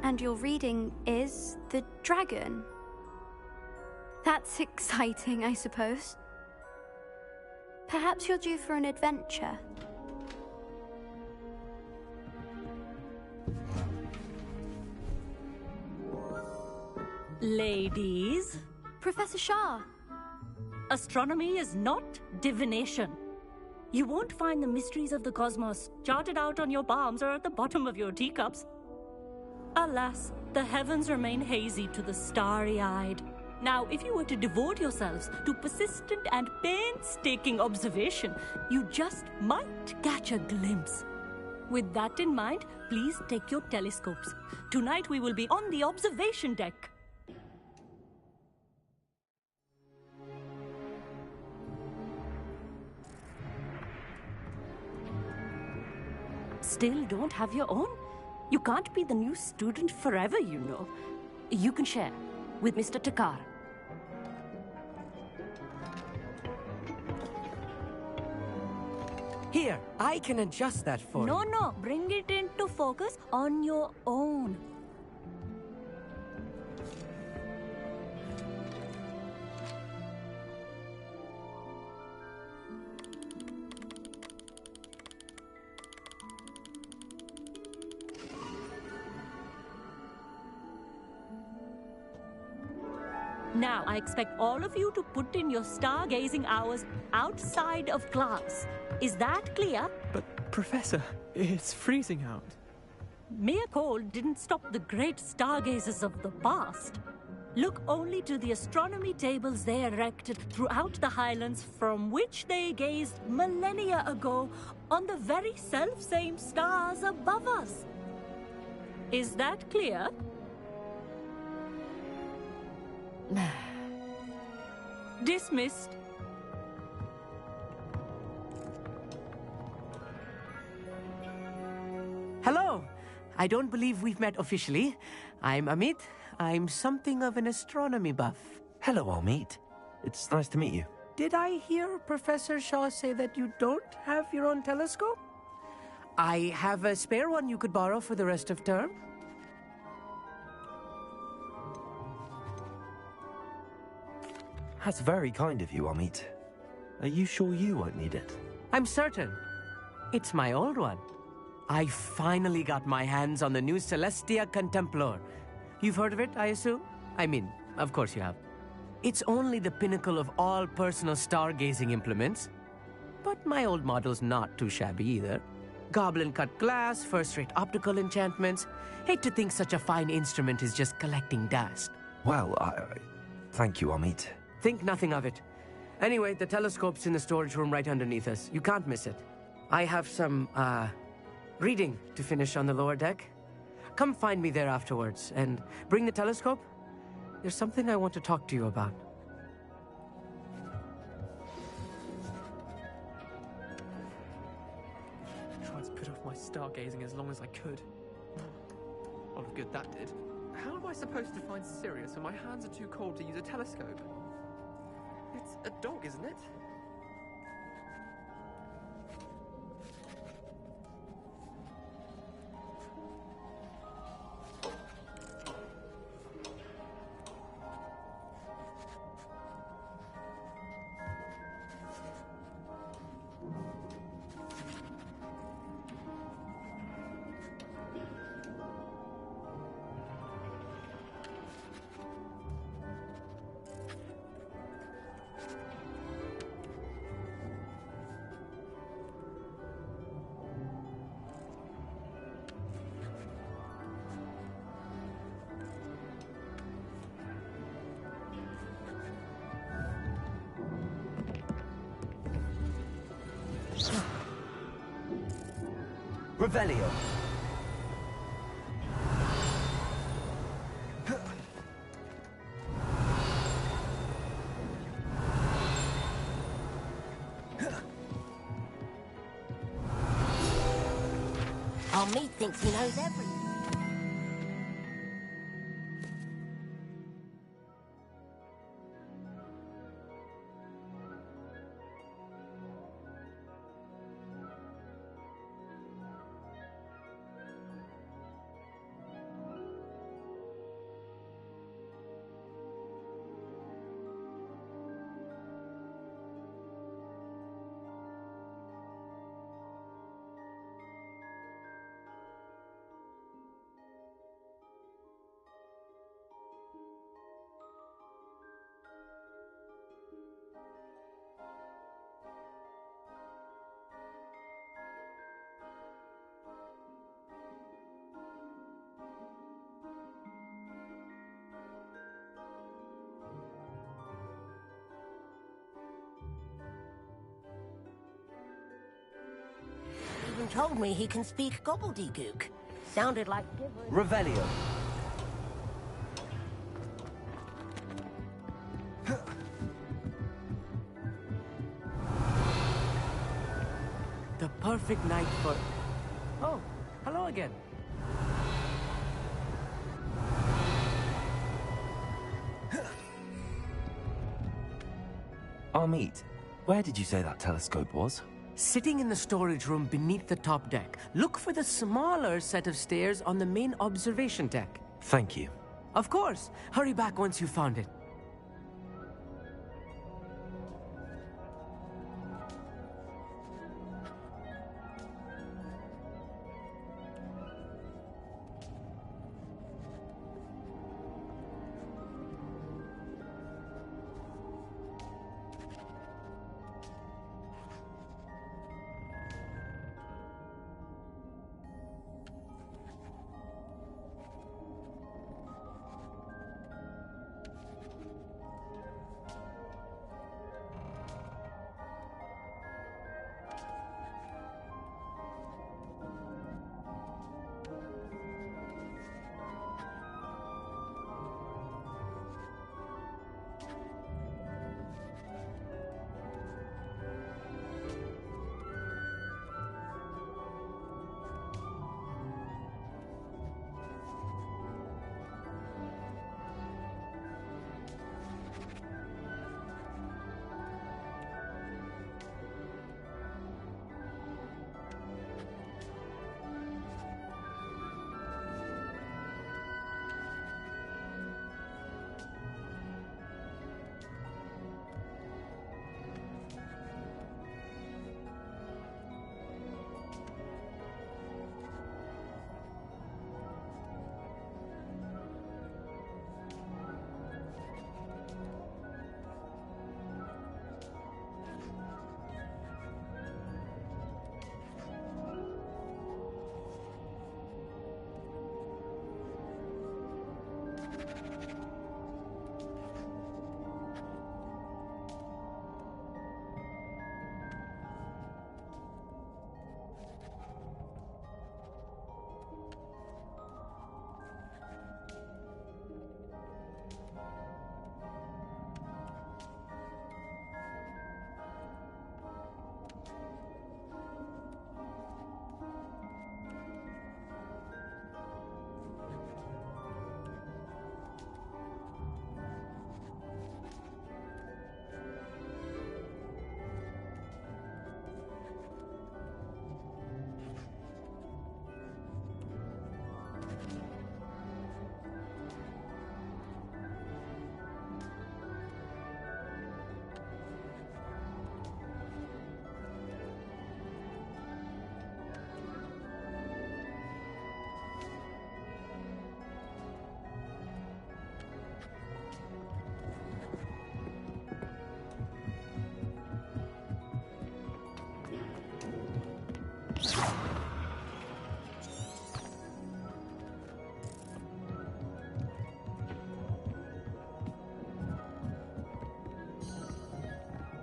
And your reading is the dragon. That's exciting, I suppose. Perhaps you're due for an adventure. Ladies, Professor Shah. astronomy is not divination. You won't find the mysteries of the cosmos charted out on your palms or at the bottom of your teacups. Alas, the heavens remain hazy to the starry-eyed. Now, if you were to devote yourselves to persistent and painstaking observation, you just might catch a glimpse. With that in mind, please take your telescopes. Tonight we will be on the observation deck. Still don't have your own? You can't be the new student forever, you know. You can share with Mr. Takar. Here, I can adjust that for you. No, bring it into focus on your own. Now, I expect all of you to put in your stargazing hours outside of class. Is that clear? But, Professor, it's freezing out. Mere cold didn't stop the great stargazers of the past. Look only to the astronomy tables they erected throughout the Highlands from which they gazed millennia ago on the very self-same stars above us. Is that clear? Dismissed. Hello. I don't believe we've met officially. I'm Amit. I'm something of an astronomy buff. Hello, Amit. It's nice to meet you. Did I hear Professor Shaw say that you don't have your own telescope? I have a spare one you could borrow for the rest of term. That's very kind of you, Amit. Are you sure you won't need it? I'm certain. It's my old one. I finally got my hands on the new Celestia Contemplar. You've heard of it, I assume? I mean, of course you have. It's only the pinnacle of all personal stargazing implements. But my old model's not too shabby either. Goblin-cut glass, first-rate optical enchantments. Hate to think such a fine instrument is just collecting dust. Well, thank you, Amit. Think nothing of it. Anyway, the telescope's in the storage room right underneath us. You can't miss it. I have some, reading to finish on the lower deck. Come find me there afterwards, and bring the telescope. There's something I want to talk to you about. I tried to put off my stargazing as long as I could. A lot of good that did. How am I supposed to find Sirius when my hands are too cold to use a telescope? It's a dog, isn't it? Revelio. Amit thinks he knows everything. Even told me he can speak gobbledygook. Sounded like gibberish. Revelio. The perfect night for... Oh, hello again. Amit, where did you say that telescope was? Sitting in the storage room beneath the top deck. Look for the smaller set of stairs on the main observation deck. Thank you. Of course. Hurry back once you've found it.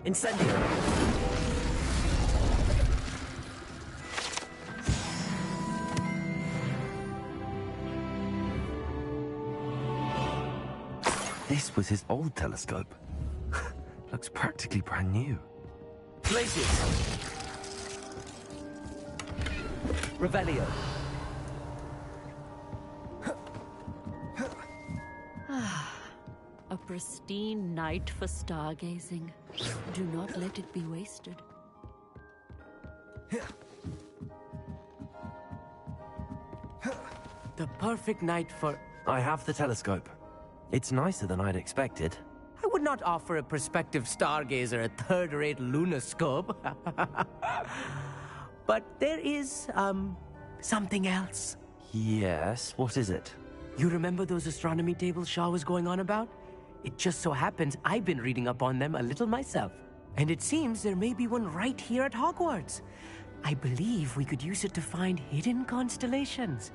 Incendio! This was his old telescope. Looks practically brand new. Places! Revelio. A pristine night for stargazing. Do not let it be wasted. The perfect night for... I have the telescope. It's nicer than I'd expected. I would not offer a prospective stargazer a third-rate lunoscope. But there is, something else. Yes, what is it? You remember those astronomy tables Shaw was going on about? It just so happens I've been reading up on them a little myself. And it seems there may be one right here at Hogwarts. I believe we could use it to find hidden constellations.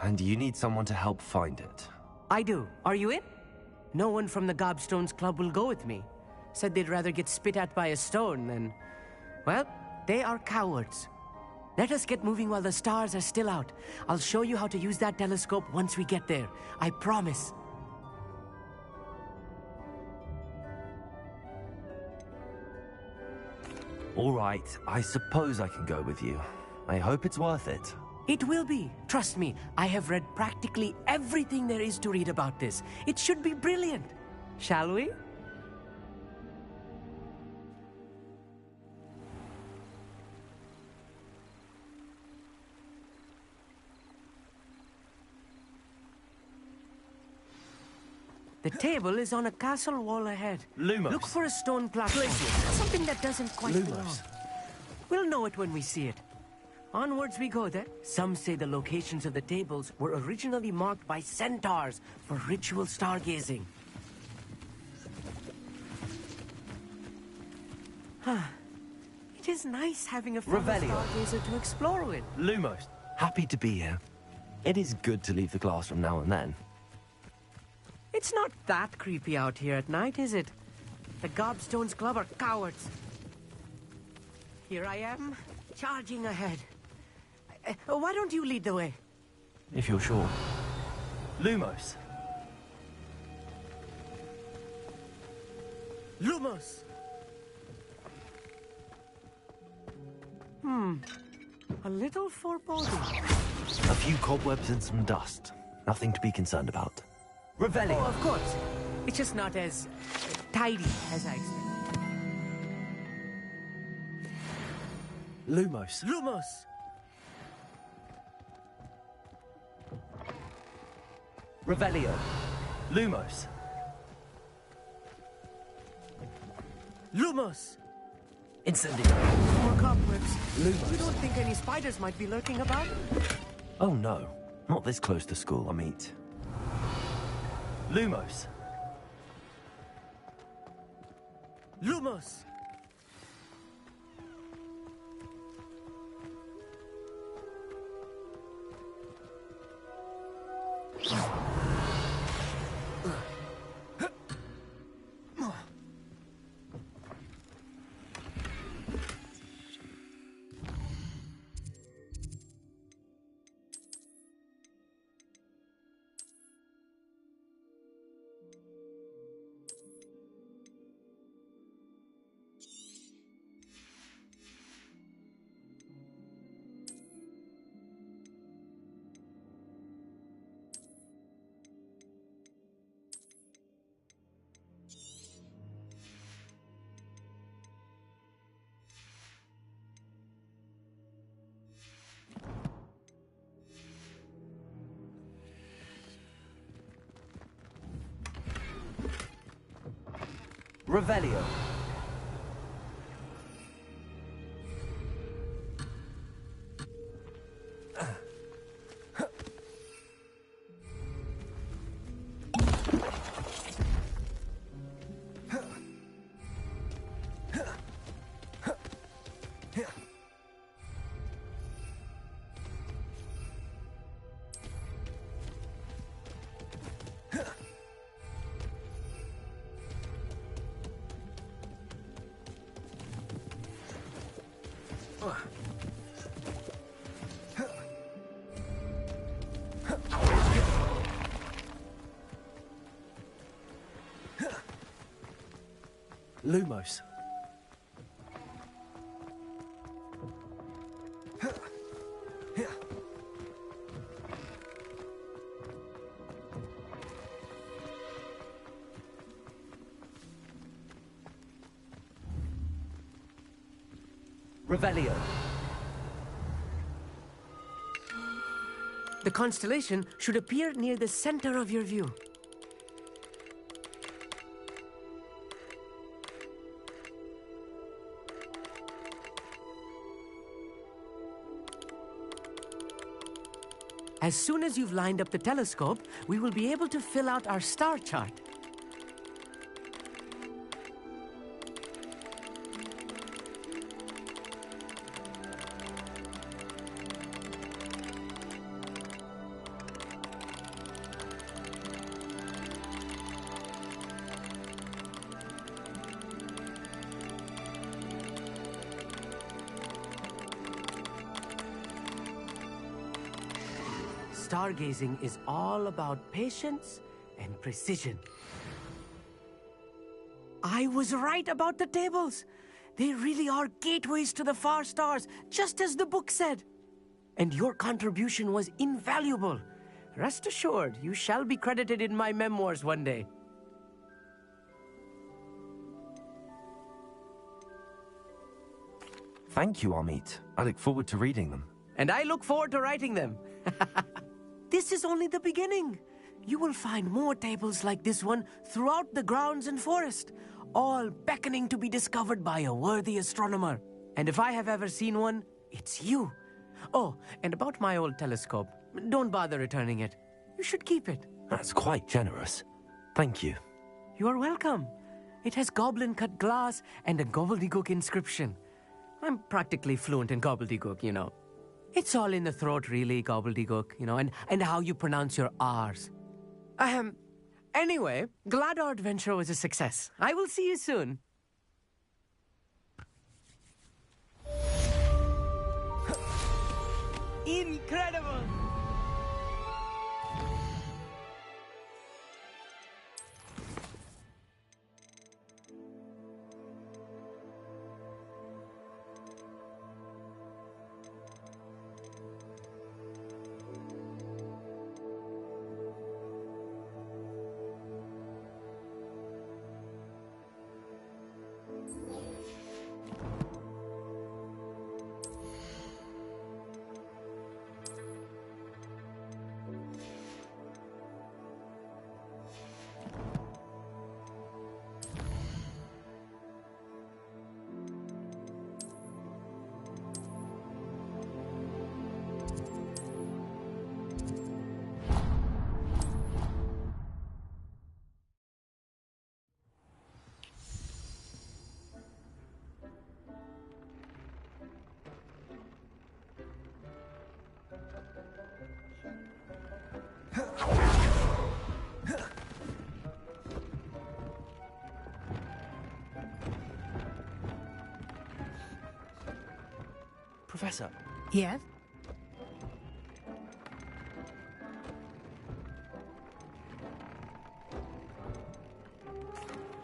And you need someone to help find it. I do. Are you in? No one from the Gobstones Club will go with me. Said they'd rather get spit at by a stone than... Well, they are cowards. Let us get moving while the stars are still out. I'll show you how to use that telescope once we get there. I promise. All right, I suppose I can go with you. I hope it's worth it. It will be. Trust me, I have read practically everything there is to read about this. It should be brilliant. Shall we? The table is on a castle wall ahead. Lumos. Look for a stone platform. Something that doesn't quite belong. We'll know it when we see it. Onwards we go then. Some say the locations of the tables were originally marked by centaurs for ritual stargazing. It is nice having a fellow stargazer to explore with. Lumos, happy to be here. It is good to leave the classroom now and then. It's not that creepy out here at night, is it? The Gobstones Club are cowards. Here I am, charging ahead. Why don't you lead the way? If you're sure. Lumos. Lumos! A little foreboding. A few cobwebs and some dust. Nothing to be concerned about. Revelio. Oh, of course. It's just not as tidy as I expected. Lumos. Lumos! Revelio. Lumos. Lumos! Incendio. More cobwebs. Lumos. You don't think any spiders might be lurking about? Oh no, not this close to school, I meet. Lumos. Lumos! Revelio. Lumos. Revelio. The constellation should appear near the center of your view. As soon as you've lined up the telescope, we will be able to fill out our star chart. Stargazing is all about patience and precision. I was right about the tables. They really are gateways to the far stars, just as the book said. And your contribution was invaluable. Rest assured, you shall be credited in my memoirs one day. Thank you, Amit. I look forward to reading them. And I look forward to writing them. This is only the beginning. You will find more tables like this one throughout the grounds and forest, all beckoning to be discovered by a worthy astronomer. And if I have ever seen one, it's you. Oh, and about my old telescope, don't bother returning it. You should keep it. That's quite generous. Thank you. You are welcome. It has goblin-cut glass and a gobbledygook inscription. I'm practically fluent in gobbledygook, you know. It's all in the throat, really, gobbledygook, you know, and how you pronounce your R's. Anyway, glad our adventure was a success. I will see you soon. Incredible! Professor. Yes?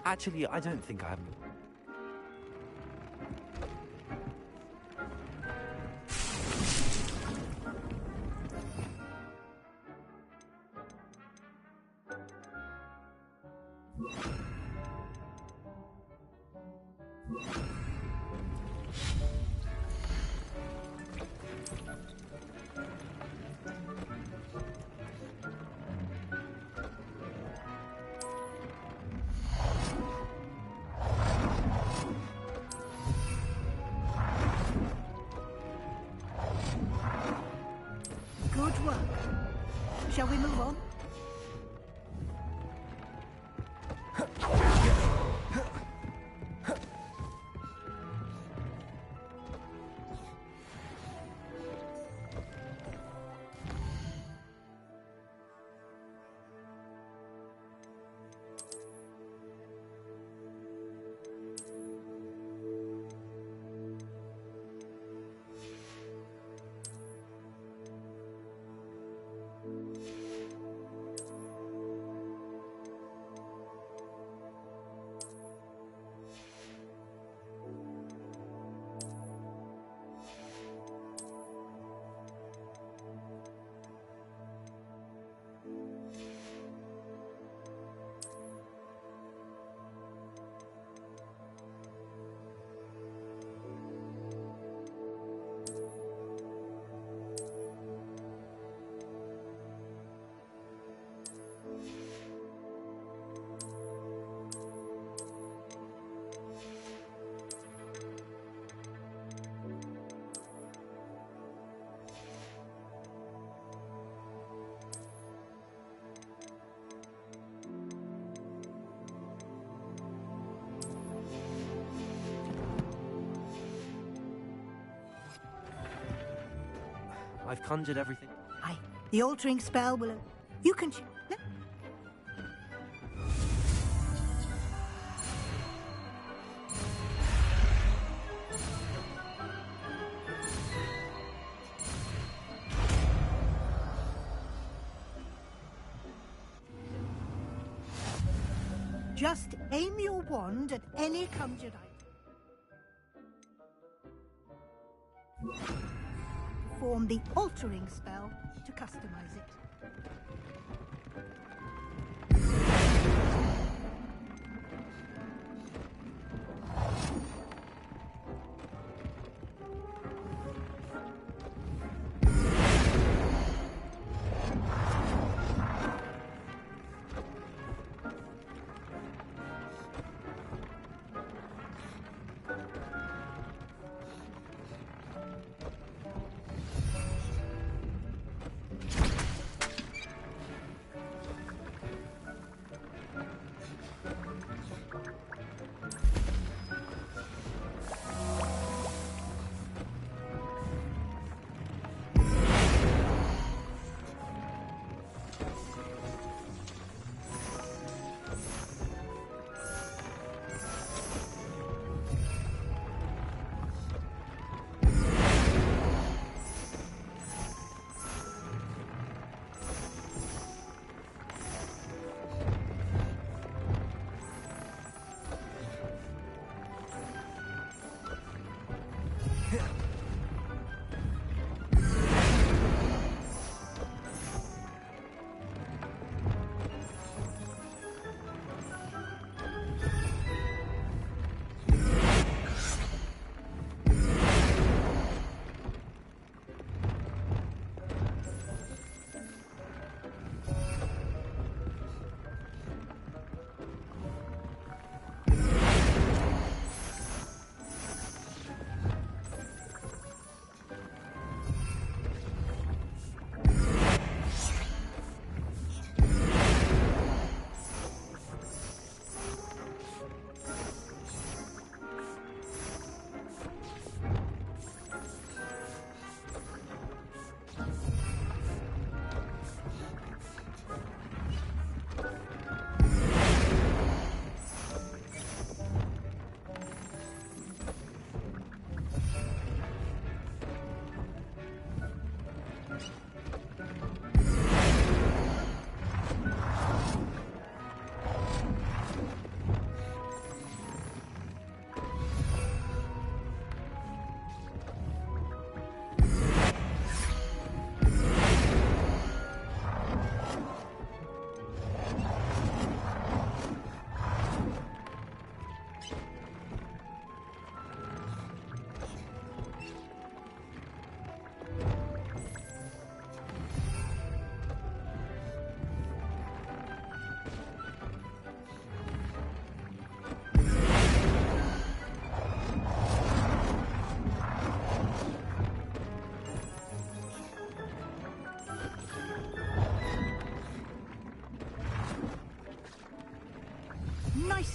Actually, I don't think I have. work. Shall we move on? I've conjured everything. Aye. The altering spell will... You can... Just aim your wand at any conjured item. Perform the altering spell to customize it.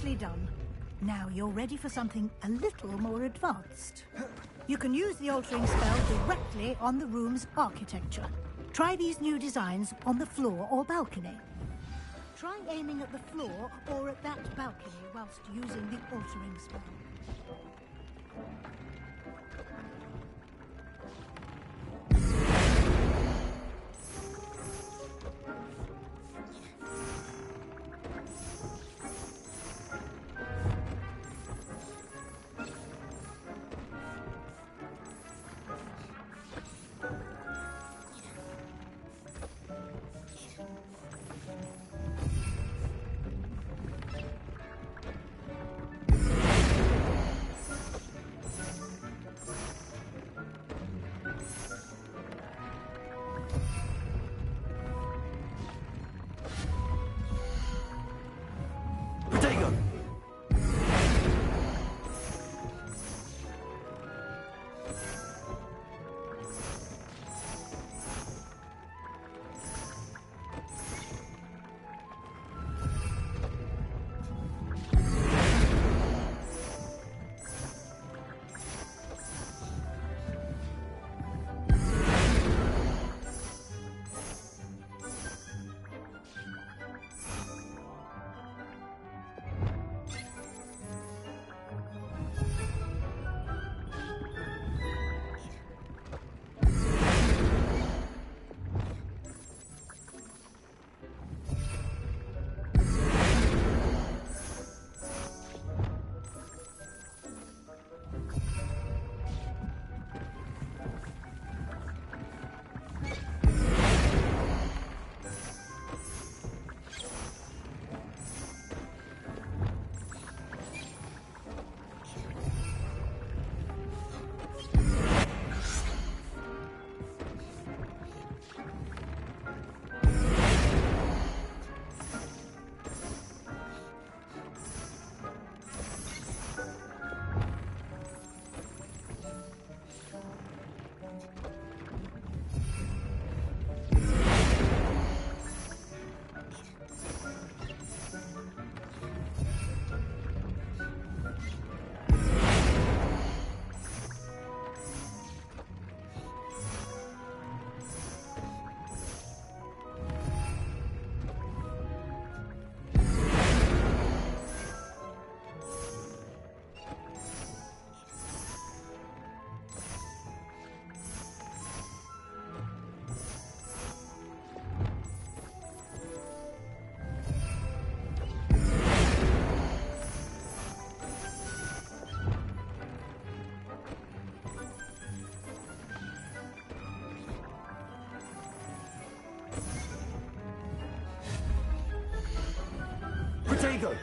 Nicely done. Now you're ready for something a little more advanced. You can use the altering spell directly on the room's architecture. Try these new designs on the floor or balcony. Try aiming at the floor or at that balcony whilst using the altering spell. Protego!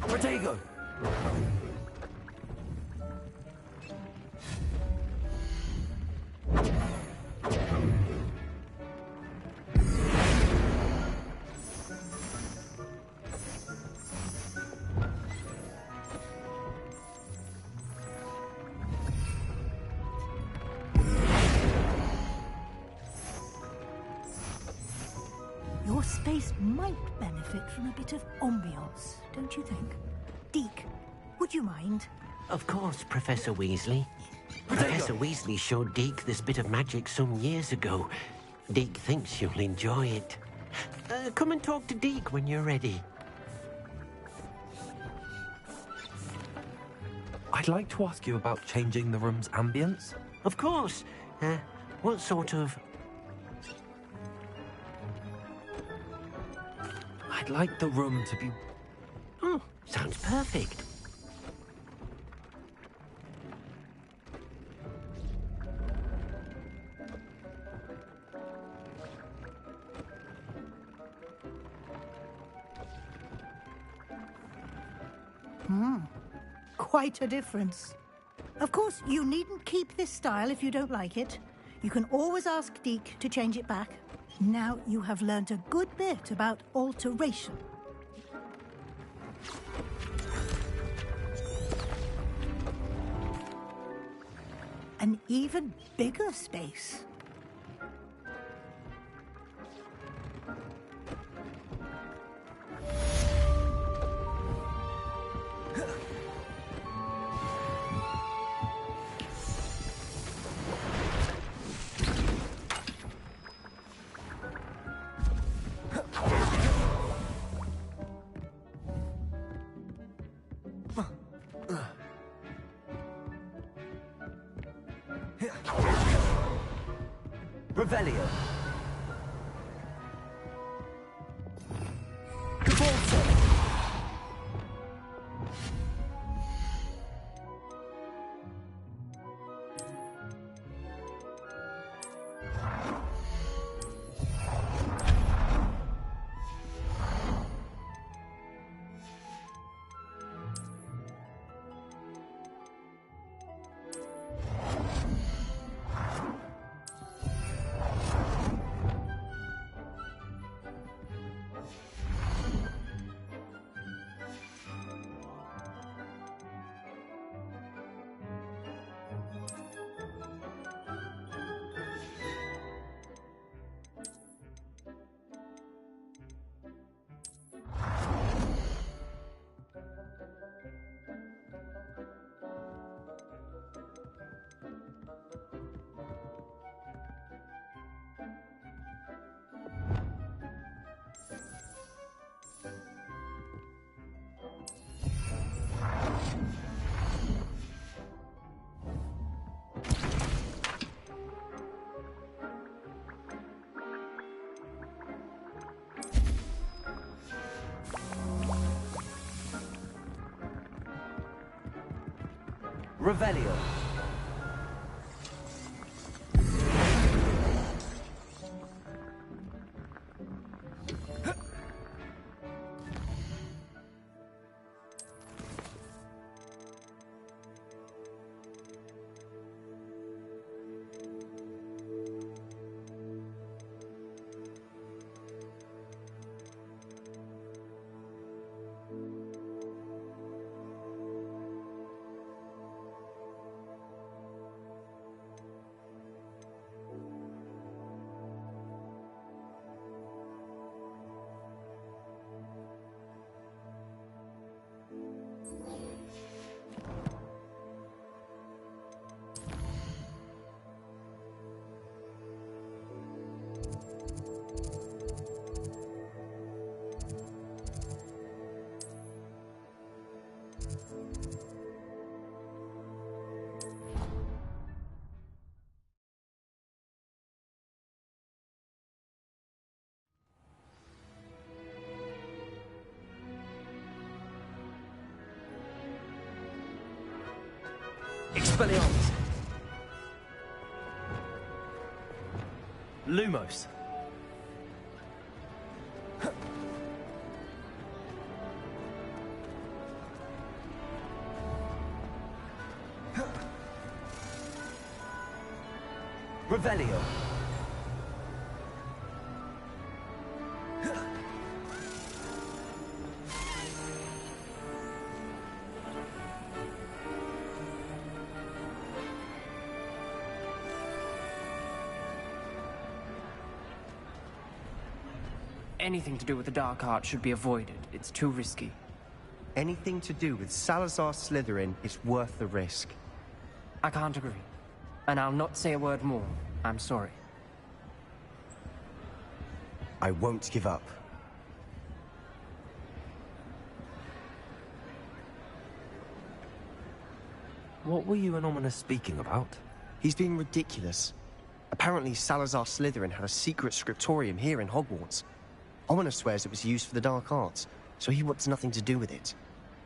Protego! Your space might benefit from a bit of ambiance, don't you think? Deke, would you mind? Of course, Professor Weasley. Professor Weasley showed Deke this bit of magic some years ago. Deke thinks you'll enjoy it. Come and talk to Deke when you're ready. I'd like to ask you about changing the room's ambience. Of course. What sort of... I'd like the room to be... Oh, sounds perfect. Quite a difference. Of course, you needn't keep this style if you don't like it. You can always ask Deke to change it back. Now you have learnt a good bit about alteration. An even bigger space. Revelio. Revelio. Expelliarmus. Lumos. Revelio. Anything to do with the dark art should be avoided. It's too risky. Anything to do with Salazar Slytherin is worth the risk. I can't agree. And I'll not say a word more. I'm sorry. I won't give up. What were you and Ominous speaking about? He's being ridiculous. Apparently Salazar Slytherin had a secret scriptorium here in Hogwarts. Ominous swears it was used for the dark arts, so he wants nothing to do with it.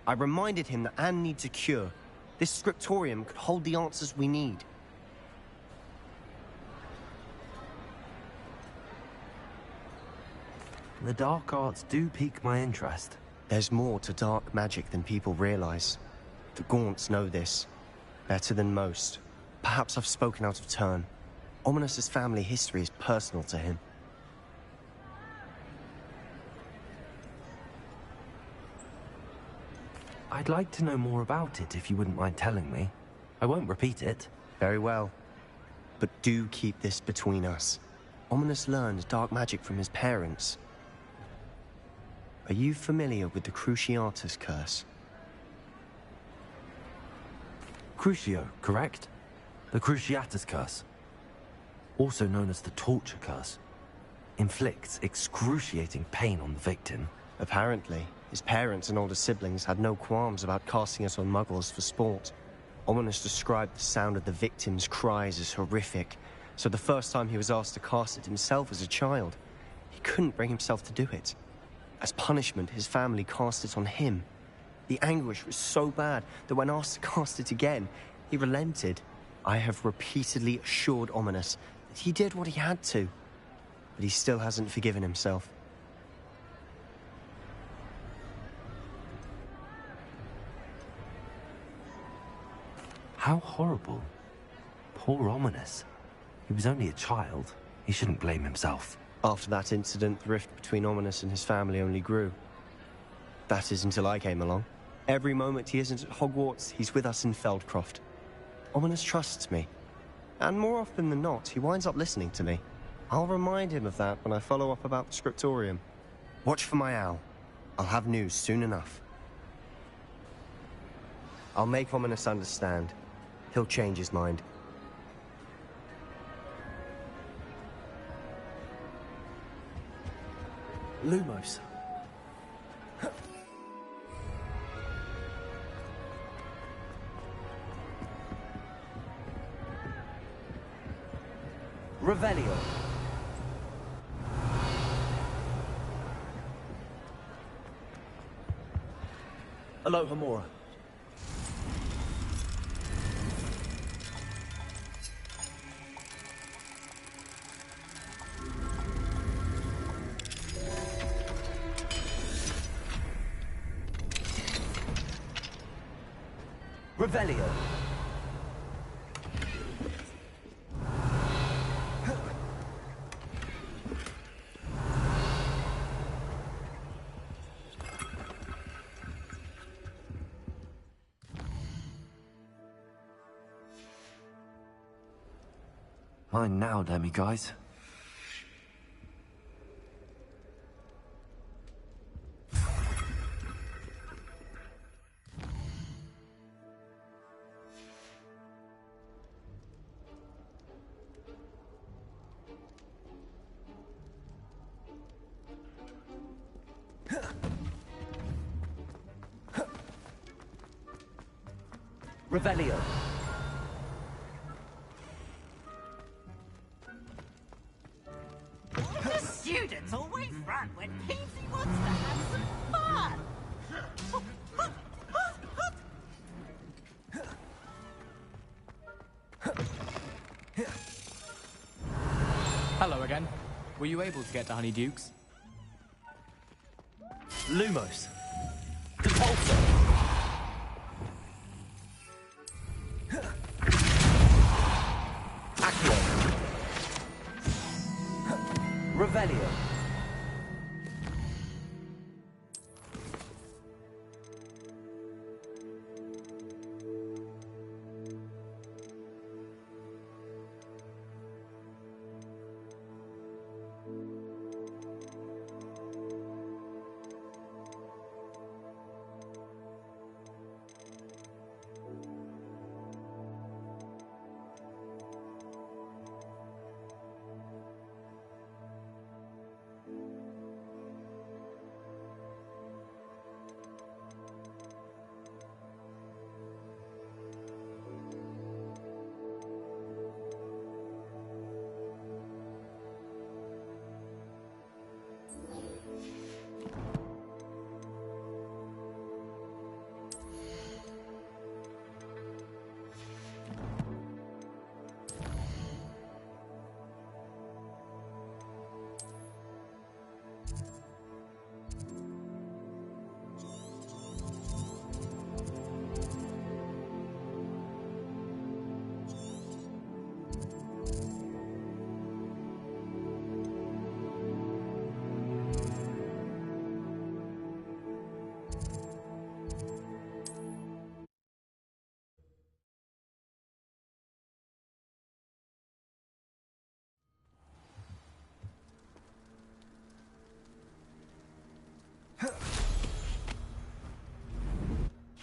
I reminded him that Anne needs a cure. This scriptorium could hold the answers we need. The dark arts do pique my interest, There's more to dark magic than people realize. The Gaunts know this, better than most. Perhaps I've spoken out of turn. Ominous's family history is personal to him. I'd like to know more about it if you wouldn't mind telling me. I won't repeat it. Very well. But do keep this between us. Ominous learned dark magic from his parents. Are you familiar with the Cruciatus curse? Crucio, correct? The Cruciatus curse. Also known as the torture curse. Inflicts excruciating pain on the victim. Apparently, his parents and older siblings had no qualms about casting it on muggles for sport. Ominous described the sound of the victim's cries as horrific, so the first time he was asked to cast it himself as a child, he couldn't bring himself to do it. As punishment, his family cast it on him. The anguish was so bad that when asked to cast it again, he relented. I have repeatedly assured Ominous that he did what he had to, but he still hasn't forgiven himself. How horrible. Poor Ominous. He was only a child. He shouldn't blame himself. After that incident, the rift between Ominous and his family only grew. That is until I came along. Every moment he isn't at Hogwarts, he's with us in Feldcroft. Ominous trusts me. And more often than not, he winds up listening to me. I'll remind him of that when I follow up about the scriptorium. Watch for my owl. I'll have news soon enough. I'll make Ominous understand. He'll change his mind. Lumos. Revelio. Aloha Mora. Revelio. Mine now, demi-guys. Revelio. The students always run when Peasy wants to have some fun. Hello again. Were you able to get to Honeydukes? Lumos. Compulso. Accio. Revelio.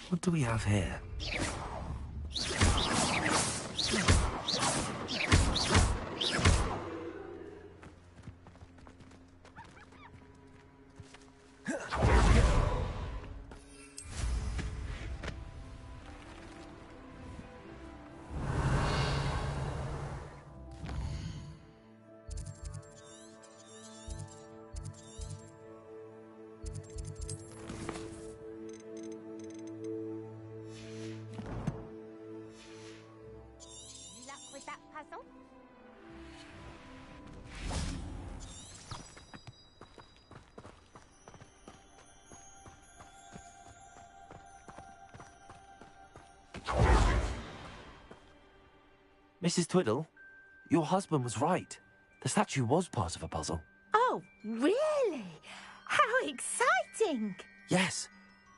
What do we have here? Mrs. Twiddle, your husband was right. The statue was part of a puzzle. Oh, really? How exciting! Yes,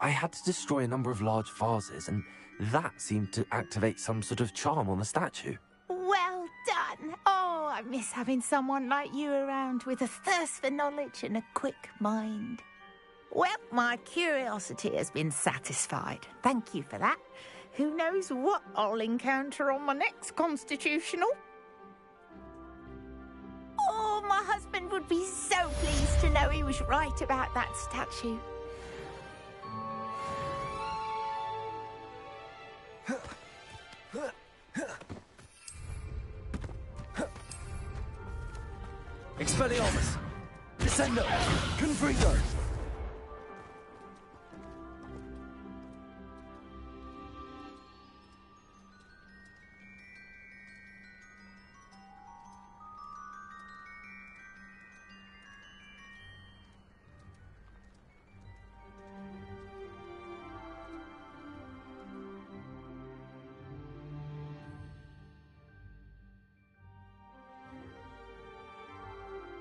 I had to destroy a number of large vases, and that seemed to activate some sort of charm on the statue. Well done! Oh, I miss having someone like you around with a thirst for knowledge and a quick mind. Well, my curiosity has been satisfied. Thank you for that. Who knows what I'll encounter on my next constitutional? Oh, my husband would be so pleased to know he was right about that statue. Expelliarmus! Descendo! Confringo!